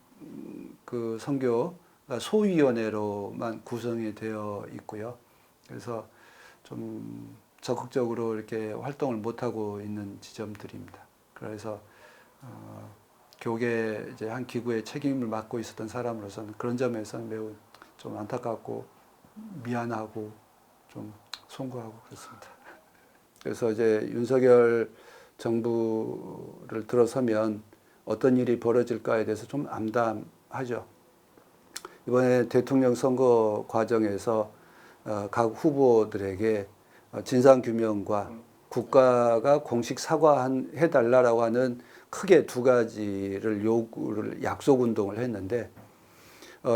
그 선교가 소위원회로만 구성이 되어 있고요. 그래서 좀 적극적으로 이렇게 활동을 못 하고 있는 지점들입니다. 그래서 교계 이제 한 기구의 책임을 맡고 있었던 사람으로서는 그런 점에서는 매우 좀 안타깝고 미안하고 좀 송구하고 그렇습니다. 그래서 이제 윤석열 정부를 들어서면 어떤 일이 벌어질까에 대해서 좀 암담하죠. 이번에 대통령 선거 과정에서 각 후보들에게 진상규명과 국가가 공식 사과해달라고 하는 크게 두 가지를 약속 운동을 했는데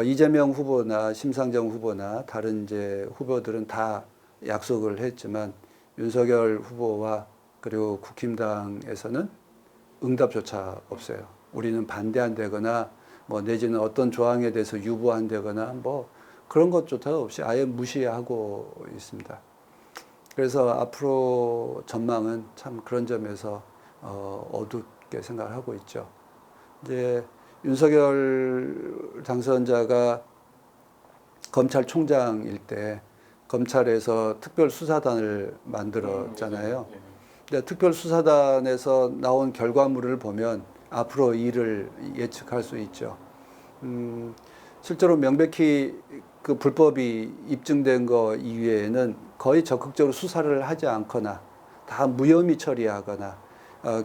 이재명 후보나 심상정 후보나 다른 이제 후보들은 다 약속을 했지만 윤석열 후보와 그리고 국힘당에서는 응답조차 없어요. 우리는 반대한다거나 뭐 내지는 어떤 조항에 대해서 유보한다거나 뭐 그런 것조차도 없이 아예 무시하고 있습니다. 그래서 앞으로 전망은 참 그런 점에서 어둡게 생각을 하고 있죠. 이제 윤석열 당선자가 검찰총장일 때 검찰에서 특별수사단을 만들었잖아요. 근데 특별수사단에서 나온 결과물을 보면 앞으로 일을 예측할 수 있죠. 실제로 명백히 그 불법이 입증된 거 이외에는 거의 적극적으로 수사를 하지 않거나 다 무혐의 처리하거나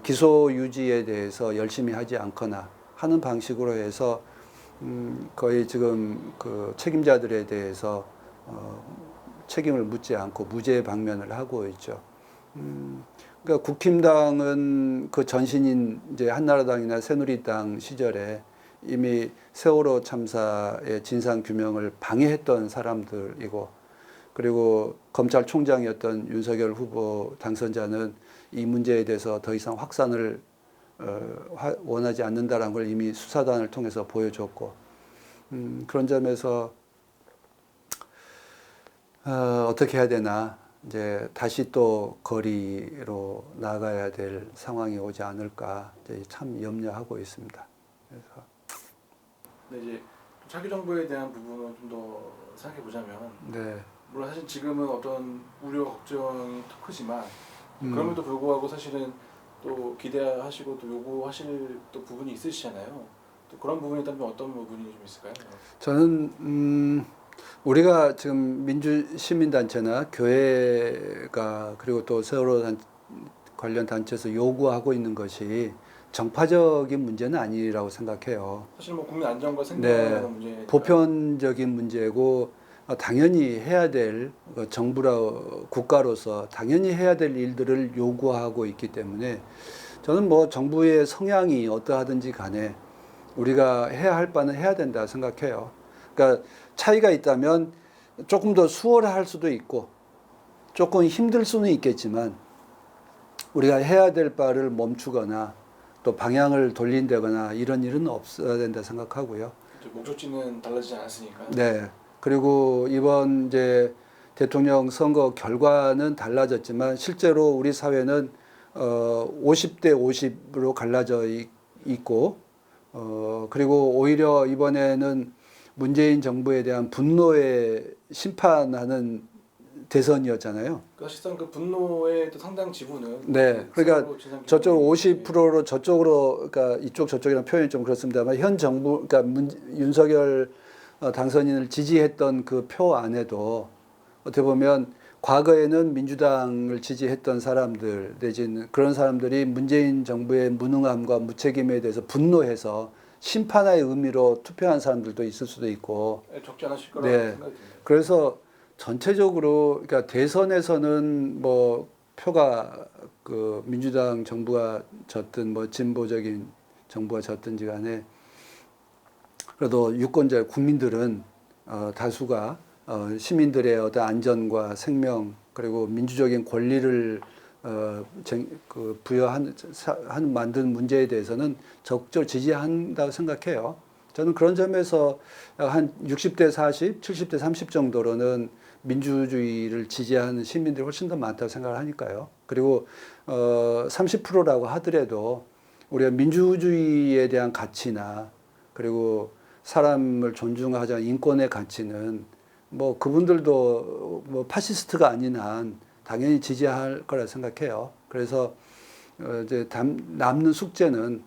기소 유지에 대해서 열심히 하지 않거나 하는 방식으로 해서 거의 지금 그 책임자들에 대해서 책임을 묻지 않고 무죄 방면을 하고 있죠. 그러니까 국힘당은 그 전신인 이제 한나라당이나 새누리당 시절에 이미 세월호 참사의 진상 규명을 방해했던 사람들이고, 그리고 검찰총장이었던 윤석열 후보 당선자는 이 문제에 대해서 더 이상 확산을 원하지 않는다는 걸 이미 수사단을 통해서 보여줬고, 그런 점에서 어떻게 해야 되나, 이제 다시 또 거리로 나가야 될 상황이 오지 않을까 이제 참 염려하고 있습니다. 그래서 근데 이제 차기 정부에 대한 부분은 좀 더 생각해 보자면, 네. 물론 사실 지금은 어떤 우려 걱정이 더 크지만 그럼에도 불구하고 사실은 또 기대하시고 또 요구하실 또 부분이 있으시잖아요. 또 그런 부분에 따르면 어떤 부분이 좀 있을까요? 저는 우리가 지금 민주시민단체나 교회가 그리고 또 세월호 관련 단체에서 요구하고 있는 것이 정파적인 문제는 아니라고 생각해요. 사실 뭐 국민 안전과 생명에 관한 문제, 보편적인 문제고 당연히 해야 될 정부라 국가로서 당연히 해야 될 일들을 요구하고 있기 때문에 저는 뭐 정부의 성향이 어떠하든지 간에 우리가 해야 할 바는 해야 된다 생각해요. 그러니까 차이가 있다면 조금 더 수월할 수도 있고 조금 힘들 수는 있겠지만 우리가 해야 될 바를 멈추거나 또 방향을 돌린다거나 이런 일은 없어야 된다 생각하고요. 목적지는 달라지지 않았으니까. 네. 그리고 이번 이제 대통령 선거 결과는 달라졌지만 실제로 우리 사회는 50대 50으로 갈라져 있고 그리고 오히려 이번에는 문재인 정부에 대한 분노에 심판하는 대선이었잖아요. 사실상 그 분노의 또 상당 지분은 네, 그러니까 저쪽 50%로 저쪽으로, 그러니까 이쪽 저쪽이라는 표현이 좀 그렇습니다만 현 정부, 그러니까 윤석열 당선인을 지지했던 그 표 안에도 어떻게 보면 과거에는 민주당을 지지했던 사람들 내지는 그런 사람들이 문재인 정부의 무능함과 무책임에 대해서 분노해서 심판의 의미로 투표한 사람들도 있을 수도 있고. 적지 않으실 거라고 네. 생각이 듭니다. 그래서 전체적으로 그러니까 대선에서는 뭐 표가 그 민주당 정부가 졌든 뭐 진보적인 정부가 졌든지 간에 그래도 유권자 국민들은 다수가 시민들의 어떤 안전과 생명 그리고 민주적인 권리를 부여한 만든 문제에 대해서는 적극적으로 지지한다고 생각해요. 저는 그런 점에서 한 60대 40, 70대 30 정도로는 민주주의를 지지하는 시민들이 훨씬 더 많다고 생각을 하니까요. 그리고 30%라고 하더라도 우리가 민주주의에 대한 가치나 그리고 사람을 존중하자 인권의 가치는 뭐 그분들도 뭐 파시스트가 아닌 한 당연히 지지할 거라 생각해요. 그래서 이제 남는 숙제는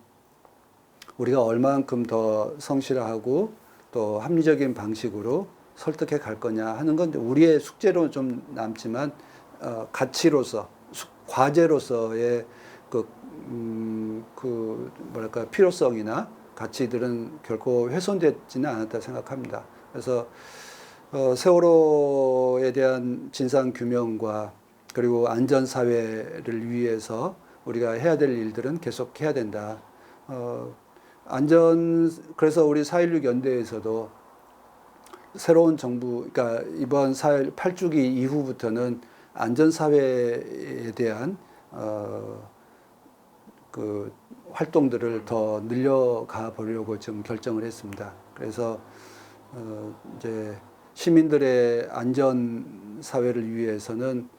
우리가 얼만큼 더 성실하고 또 합리적인 방식으로 설득해 갈 거냐 하는 건 우리의 숙제로 좀 남지만 가치로서 과제로서의 그 뭐랄까 필요성이나 가치들은 결코 훼손되지는 않았다 생각합니다. 그래서 세월호에 대한 진상 규명과 그리고 안전 사회를 위해서 우리가 해야 될 일들은 계속 해야 된다. 그래서 우리 4.16 연대에서도 새로운 정부, 그러니까 이번 8주기 이후부터는 안전사회에 대한, 그 활동들을 더 늘려가 보려고 지금 결정을 했습니다. 그래서, 이제 시민들의 안전사회를 위해서는,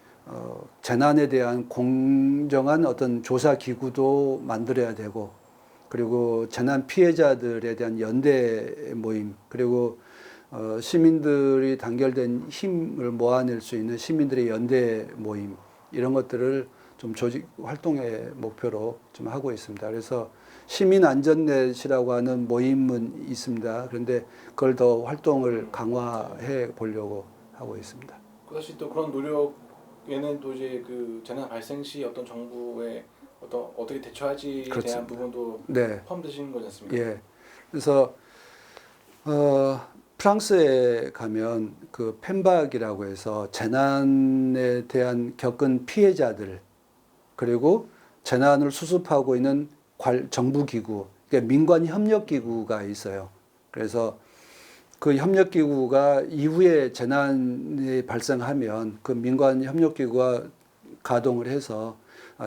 재난에 대한 공정한 어떤 조사 기구도 만들어야 되고, 그리고 재난 피해자들에 대한 연대 모임, 그리고 시민들이 단결된 힘을 모아낼 수 있는 시민들의 연대 모임 이런 것들을 좀 조직 활동의 목표로 좀 하고 있습니다. 그래서 시민 안전넷이라고 하는 모임은 있습니다. 그런데 그걸 더 활동을 강화해 보려고 하고 있습니다. 사실 또 그런 노력에는 또 이제 그 재난 발생 시 어떤 정부의 어떻게 대처하지에 그렇습니다. 대한 부분도 네. 포함되시는 거지 않습니까? 예. 그래서 프랑스에 가면 그 펜박이라고 해서 재난에 대한 겪은 피해자들 그리고 재난을 수습하고 있는 정부기구, 그러니까 민관협력기구가 있어요. 그래서 그 협력기구가 이후에 재난이 발생하면 그 민관협력기구가 가동을 해서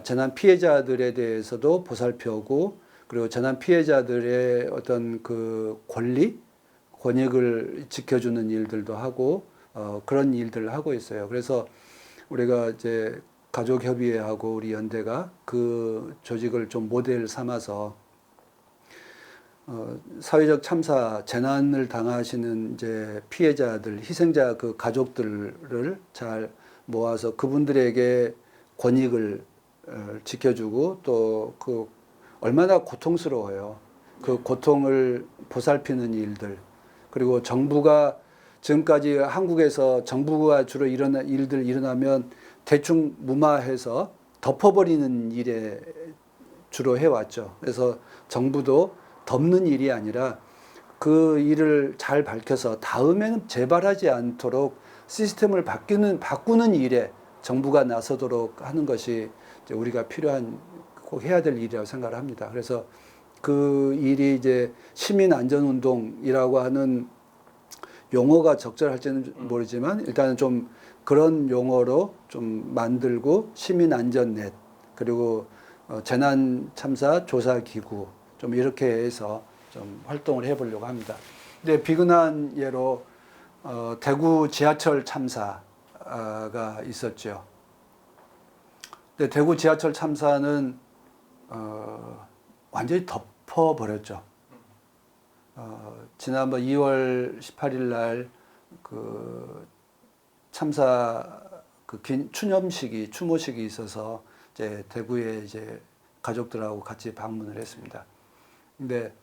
재난 피해자들에 대해서도 보살펴고 그리고 재난 피해자들의 어떤 그 권익을 지켜주는 일들도 하고 그런 일들을 하고 있어요. 그래서 우리가 이제 가족협의회하고 우리 연대가 그 조직을 좀 모델 삼아서 사회적 참사, 재난을 당하시는 이제 피해자들, 희생자 그 가족들을 잘 모아서 그분들에게 권익을 지켜주고 또 그 얼마나 고통스러워요. 그 고통을 보살피는 일들. 그리고 정부가 지금까지 한국에서 정부가 주로 일들 일어나면 대충 무마해서 덮어버리는 일에 주로 해왔죠. 그래서 정부도 덮는 일이 아니라 그 일을 잘 밝혀서 다음에는 재발하지 않도록 시스템을 바꾸는 일에 정부가 나서도록 하는 것이 이제 우리가 꼭 해야 될 일이라고 생각을 합니다. 그래서 그 일이 이제 시민안전운동이라고 하는 용어가 적절할지는 모르지만 일단은 좀 그런 용어로 좀 만들고 시민안전넷 그리고 재난참사 조사기구 좀 이렇게 해서 좀 활동을 해보려고 합니다. 근데 비근한 예로 대구 지하철 참사가 있었죠. 근데 대구 지하철 참사는 완전히 덮어버렸죠. 지난번 2월 18일 날 그 참사 추모식이 있어서 이제 대구에 이제 가족들하고 같이 방문을 했습니다. 근데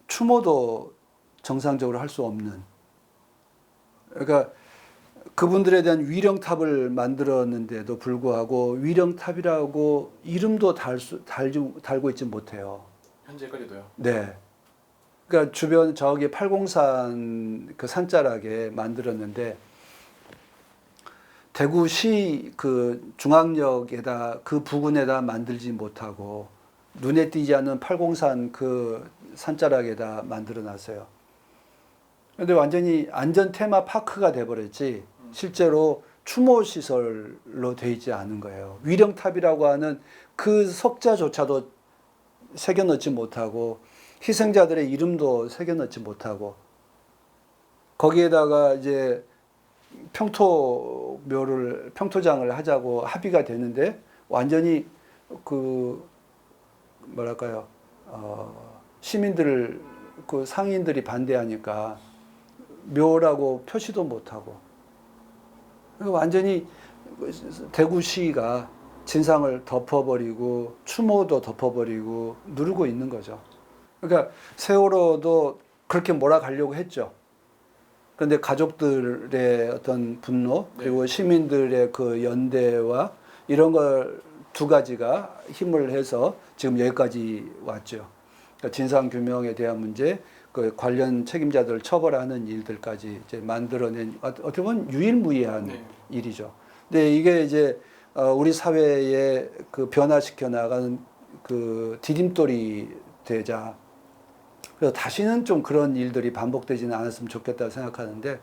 추모도 정상적으로 할 수 없는, 그러니까 그분들에 대한 위령탑을 만들었는데도 불구하고 위령탑이라고 이름도 달고 있지 못해요. 현재까지도요? 네. 그러니까 주변 저기 팔공산 그 산자락에 만들었는데 대구시 그 중앙역에다 그 부근에다 만들지 못하고 눈에 띄지 않는 팔공산 그 산자락에다 만들어 놨어요. 근데 완전히 안전 테마 파크가 돼버렸지 실제로 추모 시설로 돼 있지 않은 거예요. 위령탑이라고 하는 그 석자조차도 새겨 넣지 못하고 희생자들의 이름도 새겨 넣지 못하고 거기에다가 이제 평토장을 하자고 합의가 되는데 완전히 그 뭐랄까요 시민들 그 상인들이 반대하니까 묘라고 표시도 못하고 완전히 대구시가 진상을 덮어버리고 추모도 덮어버리고 누르고 있는 거죠. 그러니까 세월호도 그렇게 몰아가려고 했죠. 그런데 가족들의 어떤 분노 그리고 시민들의 그 연대와 이런 걸 두 가지가 힘을 해서 지금 여기까지 왔죠. 그러니까 진상 규명에 대한 문제, 그 관련 책임자들을 처벌하는 일들까지 이제 만들어낸 어떻게 보면 유일무이한 일이죠. 근데 이게 이제 우리 사회에 그 변화시켜 나가는 그 디딤돌이 되자. 그래서 다시는 좀 그런 일들이 반복되지는 않았으면 좋겠다 생각하는데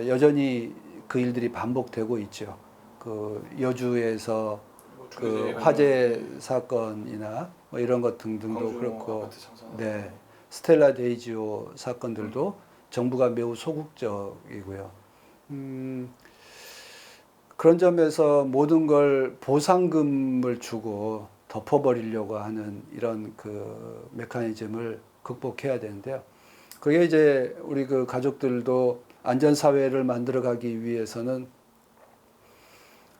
여전히 그 일들이 반복되고 있죠. 그 여주에서 그 화재 사건이나 뭐 이런 것 등등도 그렇고, 네, 스텔라 데이지오 사건들도 정부가 매우 소극적이고요. 그런 점에서 모든 걸 보상금을 주고 덮어버리려고 하는 이런 그 메커니즘을 극복해야 되는데요. 그게 이제 우리 그 가족들도 안전사회를 만들어가기 위해서는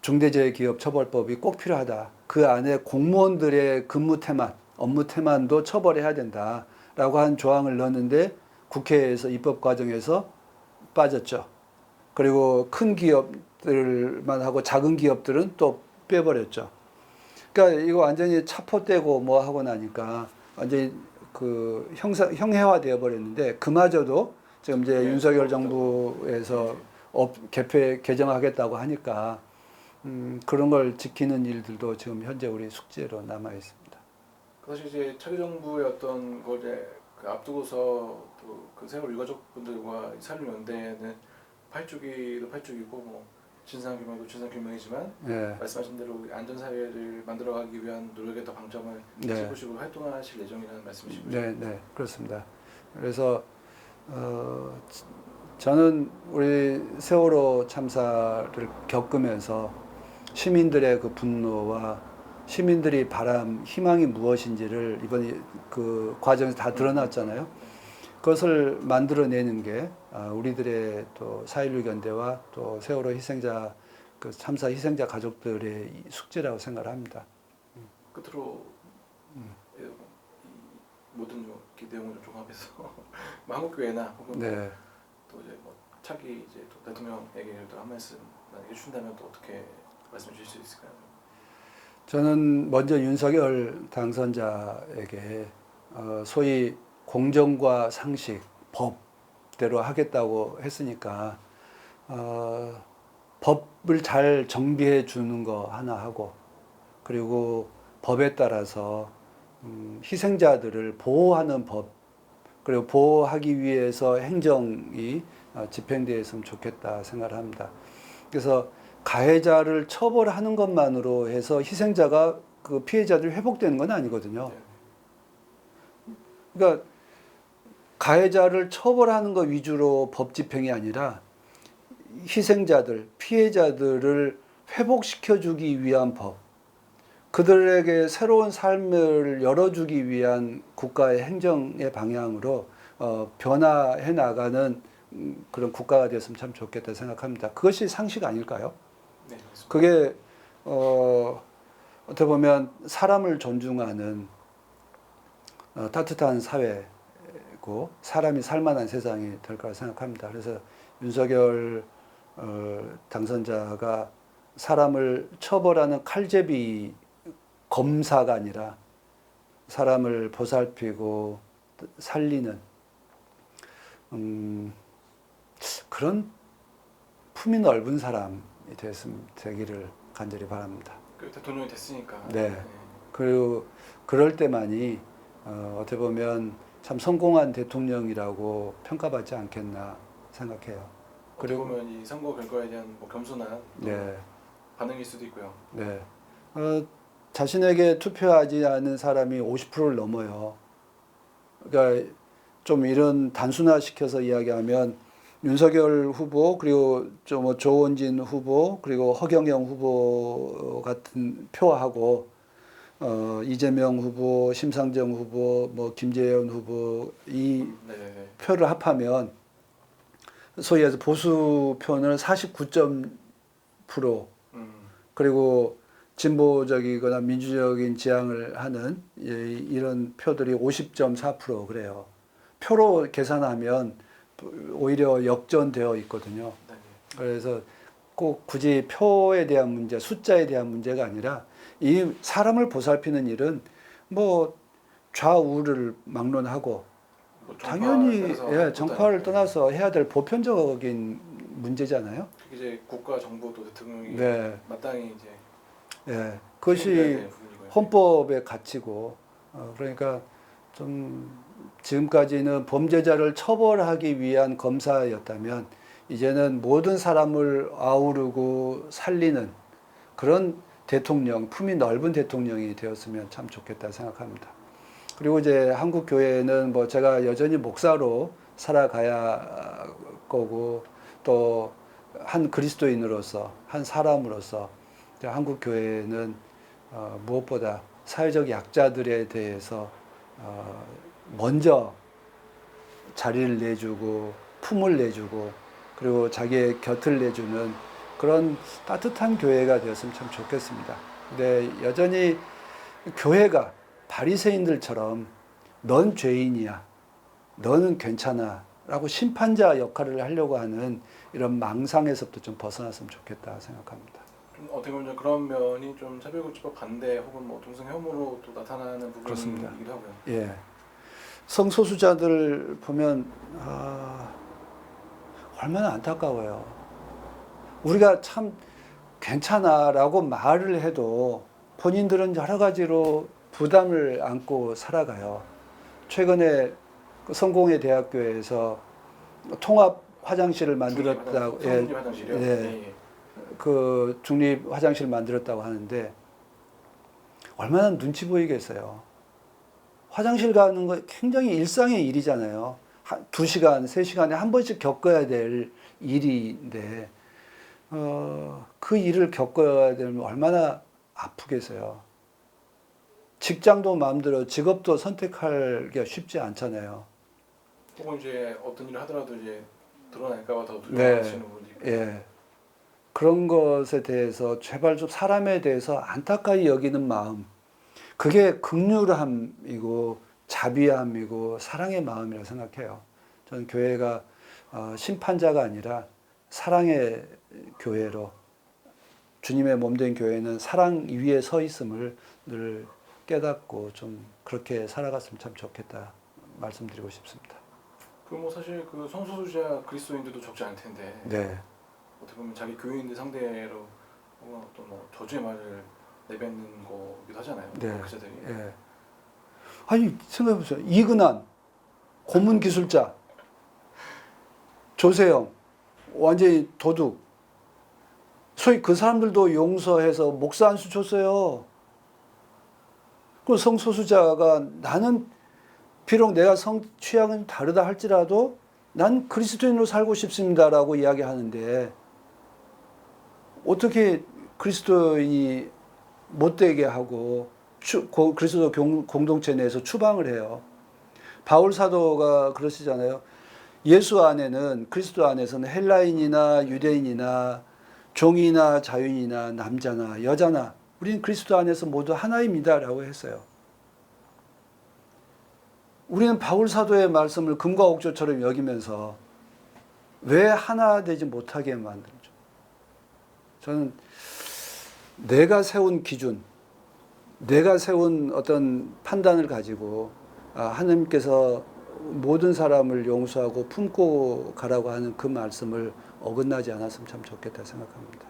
중대재해기업처벌법이 꼭 필요하다. 그 안에 공무원들의 근무 태만, 업무 태만도 처벌해야 된다라고 한 조항을 넣었는데 국회에서 입법 과정에서 빠졌죠. 그리고 큰 기업들만 하고 작은 기업들은 또 빼버렸죠. 그러니까 이거 완전히 차포떼고 뭐 하고 나니까 완전히 그 형해화 되어 버렸는데 그마저도 지금 이제 윤석열 정부에서 개정하겠다고 하니까 그런 걸 지키는 일들도 지금 현재 우리 숙제로 남아 있습니다. 사실 이제 차기 정부의 어떤 거에 그 앞두고서 또 그 세월 유가족분들과 산림연대는 팔쪽이도 팔쪽이고 뭐 진상규명도 진상규명이지만 네. 말씀하신 대로 안전사회를 만들어가기 위한 노력에 더 방점을 찍으시고 활동하실 예정이라는 말씀이시고요. 네, 네, 그렇습니다. 그래서 저는 우리 세월호 참사를 겪으면서 시민들의 그 분노와 시민들이 희망이 무엇인지를 이번에 그 과정에서 다 드러났잖아요. 그것을 만들어내는 게 우리들의 또 4.16 견대와 또 세월호 희생자 그 참사 희생자 가족들의 숙제라고 생각을 합니다. 끝으로 이 모든 내용을 좀 종합해서 뭐 한국교회나 혹은 네. 또 이제 뭐 차기 이제 또 대통령에게도 한 말씀 해주신다면 또 어떻게 말씀 주실 수 있을까요? 저는 먼저 윤석열 당선자에게 소위 공정과 상식, 법대로 하겠다고 했으니까 법을 잘 정비해 주는 거 하나 하고 그리고 법에 따라서 희생자들을 보호하는 법 그리고 보호하기 위해서 행정이 집행되었으면 좋겠다 생각을 합니다. 그래서 가해자를 처벌하는 것만으로 해서 희생자가 그 피해자들이 회복되는 건 아니거든요. 그러니까 가해자를 처벌하는 것 위주로 법 집행이 아니라 희생자들, 피해자들을 회복시켜주기 위한 법, 그들에게 새로운 삶을 열어주기 위한 국가의 행정의 방향으로 변화해 나가는 그런 국가가 되었으면 참 좋겠다 생각합니다. 그것이 상식 아닐까요? 네, 그게 어떻게 보면 사람을 존중하는 따뜻한 사회고 사람이 살만한 세상이 될 거라 생각합니다. 그래서 윤석열 당선자가 사람을 처벌하는 칼제비 검사가 아니라 사람을 보살피고 살리는 그런 품이 넓은 사람 되기를 간절히 바랍니다. 그 대통령이 됐으니까. 네. 그리고 그럴 때만이 어떻게 보면 참 성공한 대통령이라고 평가받지 않겠나 생각해요. 어떻게 그리고 보면 이 선거 결과에 대한 뭐 겸손한 또 네, 반응일 수도 있고요. 네. 자신에게 투표하지 않은 사람이 50%를 넘어요. 그러니까 좀 이런 단순화시켜서 이야기하면 윤석열 후보 그리고 좀 조원진 후보 그리고 허경영 후보 같은 표하고 이재명 후보, 심상정 후보, 뭐 김재현 후보 이 네네네. 표를 합하면 소위 해서 보수표는 49% 그리고 진보적이거나 민주적인 지향을 하는 이런 표들이 50.4% 그래요. 표로 계산하면 오히려 역전되어 있거든요. 네네. 그래서 꼭 굳이 표에 대한 문제, 숫자에 대한 문제가 아니라 이 사람을 보살피는 일은 뭐 좌우를 막론하고 뭐 당연히 정파를 정파를 떠나서 떠나서 해야 될 보편적인 문제잖아요. 이제 국가 정부 또 대통령이 네. 마땅히 이제 책임져야 그것이 되는 부분이고요. 헌법의 가치고 그러니까 좀 지금까지는 범죄자를 처벌하기 위한 검사였다면 이제는 모든 사람을 아우르고 살리는 그런 대통령, 품이 넓은 대통령이 되었으면 참 좋겠다 생각합니다. 그리고 이제 한국 교회는 뭐 제가 여전히 목사로 살아가야 거고 또 한 그리스도인으로서 한 사람으로서 한국 교회는 무엇보다 사회적 약자들에 대해서 먼저 자리를 내주고 품을 내주고 그리고 자기의 곁을 내주는 그런 따뜻한 교회가 되었으면 참 좋겠습니다. 근데 여전히 교회가 바리새인들처럼 넌 죄인이야, 너는 괜찮아 라고 심판자 역할을 하려고 하는 이런 망상에서부터 좀 벗어났으면 좋겠다 생각합니다. 좀 어떻게 보면 그런 면이 좀 차별금지법 반대 혹은 뭐 동성 혐오로 또 나타나는 그렇습니다. 부분이기도 하고요. 예, 성소수자들 보면 얼마나 안타까워요. 우리가 참 괜찮아라고 말을 해도 본인들은 여러 가지로 부담을 안고 살아가요. 최근에 성공회 대학교에서 통합 화장실을 만들었다고, 성립 화장실이요? 예, 그 중립 화장실을 만들었다고 하는데 얼마나 눈치 보이겠어요. 화장실 가는 거 굉장히 일상의 일이잖아요. 2시간, 3시간에 한 번씩 겪어야 될 일인데 그 일을 겪어야 되면 얼마나 아프겠어요. 직장도 마음대로 직업도 선택하기가 쉽지 않잖아요. 혹은 이제 어떤 일을 하더라도 이제 드러날까봐 더 네. 두려워하시는 분이 있고. 예. 그런 것에 대해서 제발 좀 사람에 대해서 안타까이 여기는 마음. 그게 긍휼함이고 자비함이고 사랑의 마음이라고 생각해요. 저는 교회가 심판자가 아니라 사랑의 교회로 주님의 몸된 교회는 사랑 위에 서 있음을 늘 깨닫고 좀 그렇게 살아갔으면 참 좋겠다 말씀드리고 싶습니다. 그 뭐 사실 그 성소수자 그리스도인들도 적지 않을 텐데 네. 어떻게 보면 자기 교인들 상대로 어떤 뭐 저주의 말을 내뱉는 거기도 하잖아요. 네. 그자들이. 예. 아니 생각해보세요. 이근한 고문 기술자, 조세영 완전히 도둑. 소위 그 사람들도 용서해서 목사 안수 줬어요. 그 성소수자가 나는 비록 내가 성 취향은 다르다 할지라도 난 그리스도인으로 살고 싶습니다라고 이야기하는데 어떻게 그리스도인이 못되게 하고 그리스도 공동체 내에서 추방을 해요. 바울 사도가 그러시잖아요. 예수 안에는 그리스도 안에서는 헬라인이나 유대인이나 종이나 자유인이나 남자나 여자나 우리는 그리스도 안에서 모두 하나입니다라고 했어요. 우리는 바울 사도의 말씀을 금과 옥조처럼 여기면서 왜 하나 되지 못하게 만들죠? 저는 내가 세운 기준, 내가 세운 어떤 판단을 가지고 하나님께서 모든 사람을 용서하고 품고 가라고 하는 그 말씀을 어긋나지 않았으면 참 좋겠다 생각합니다.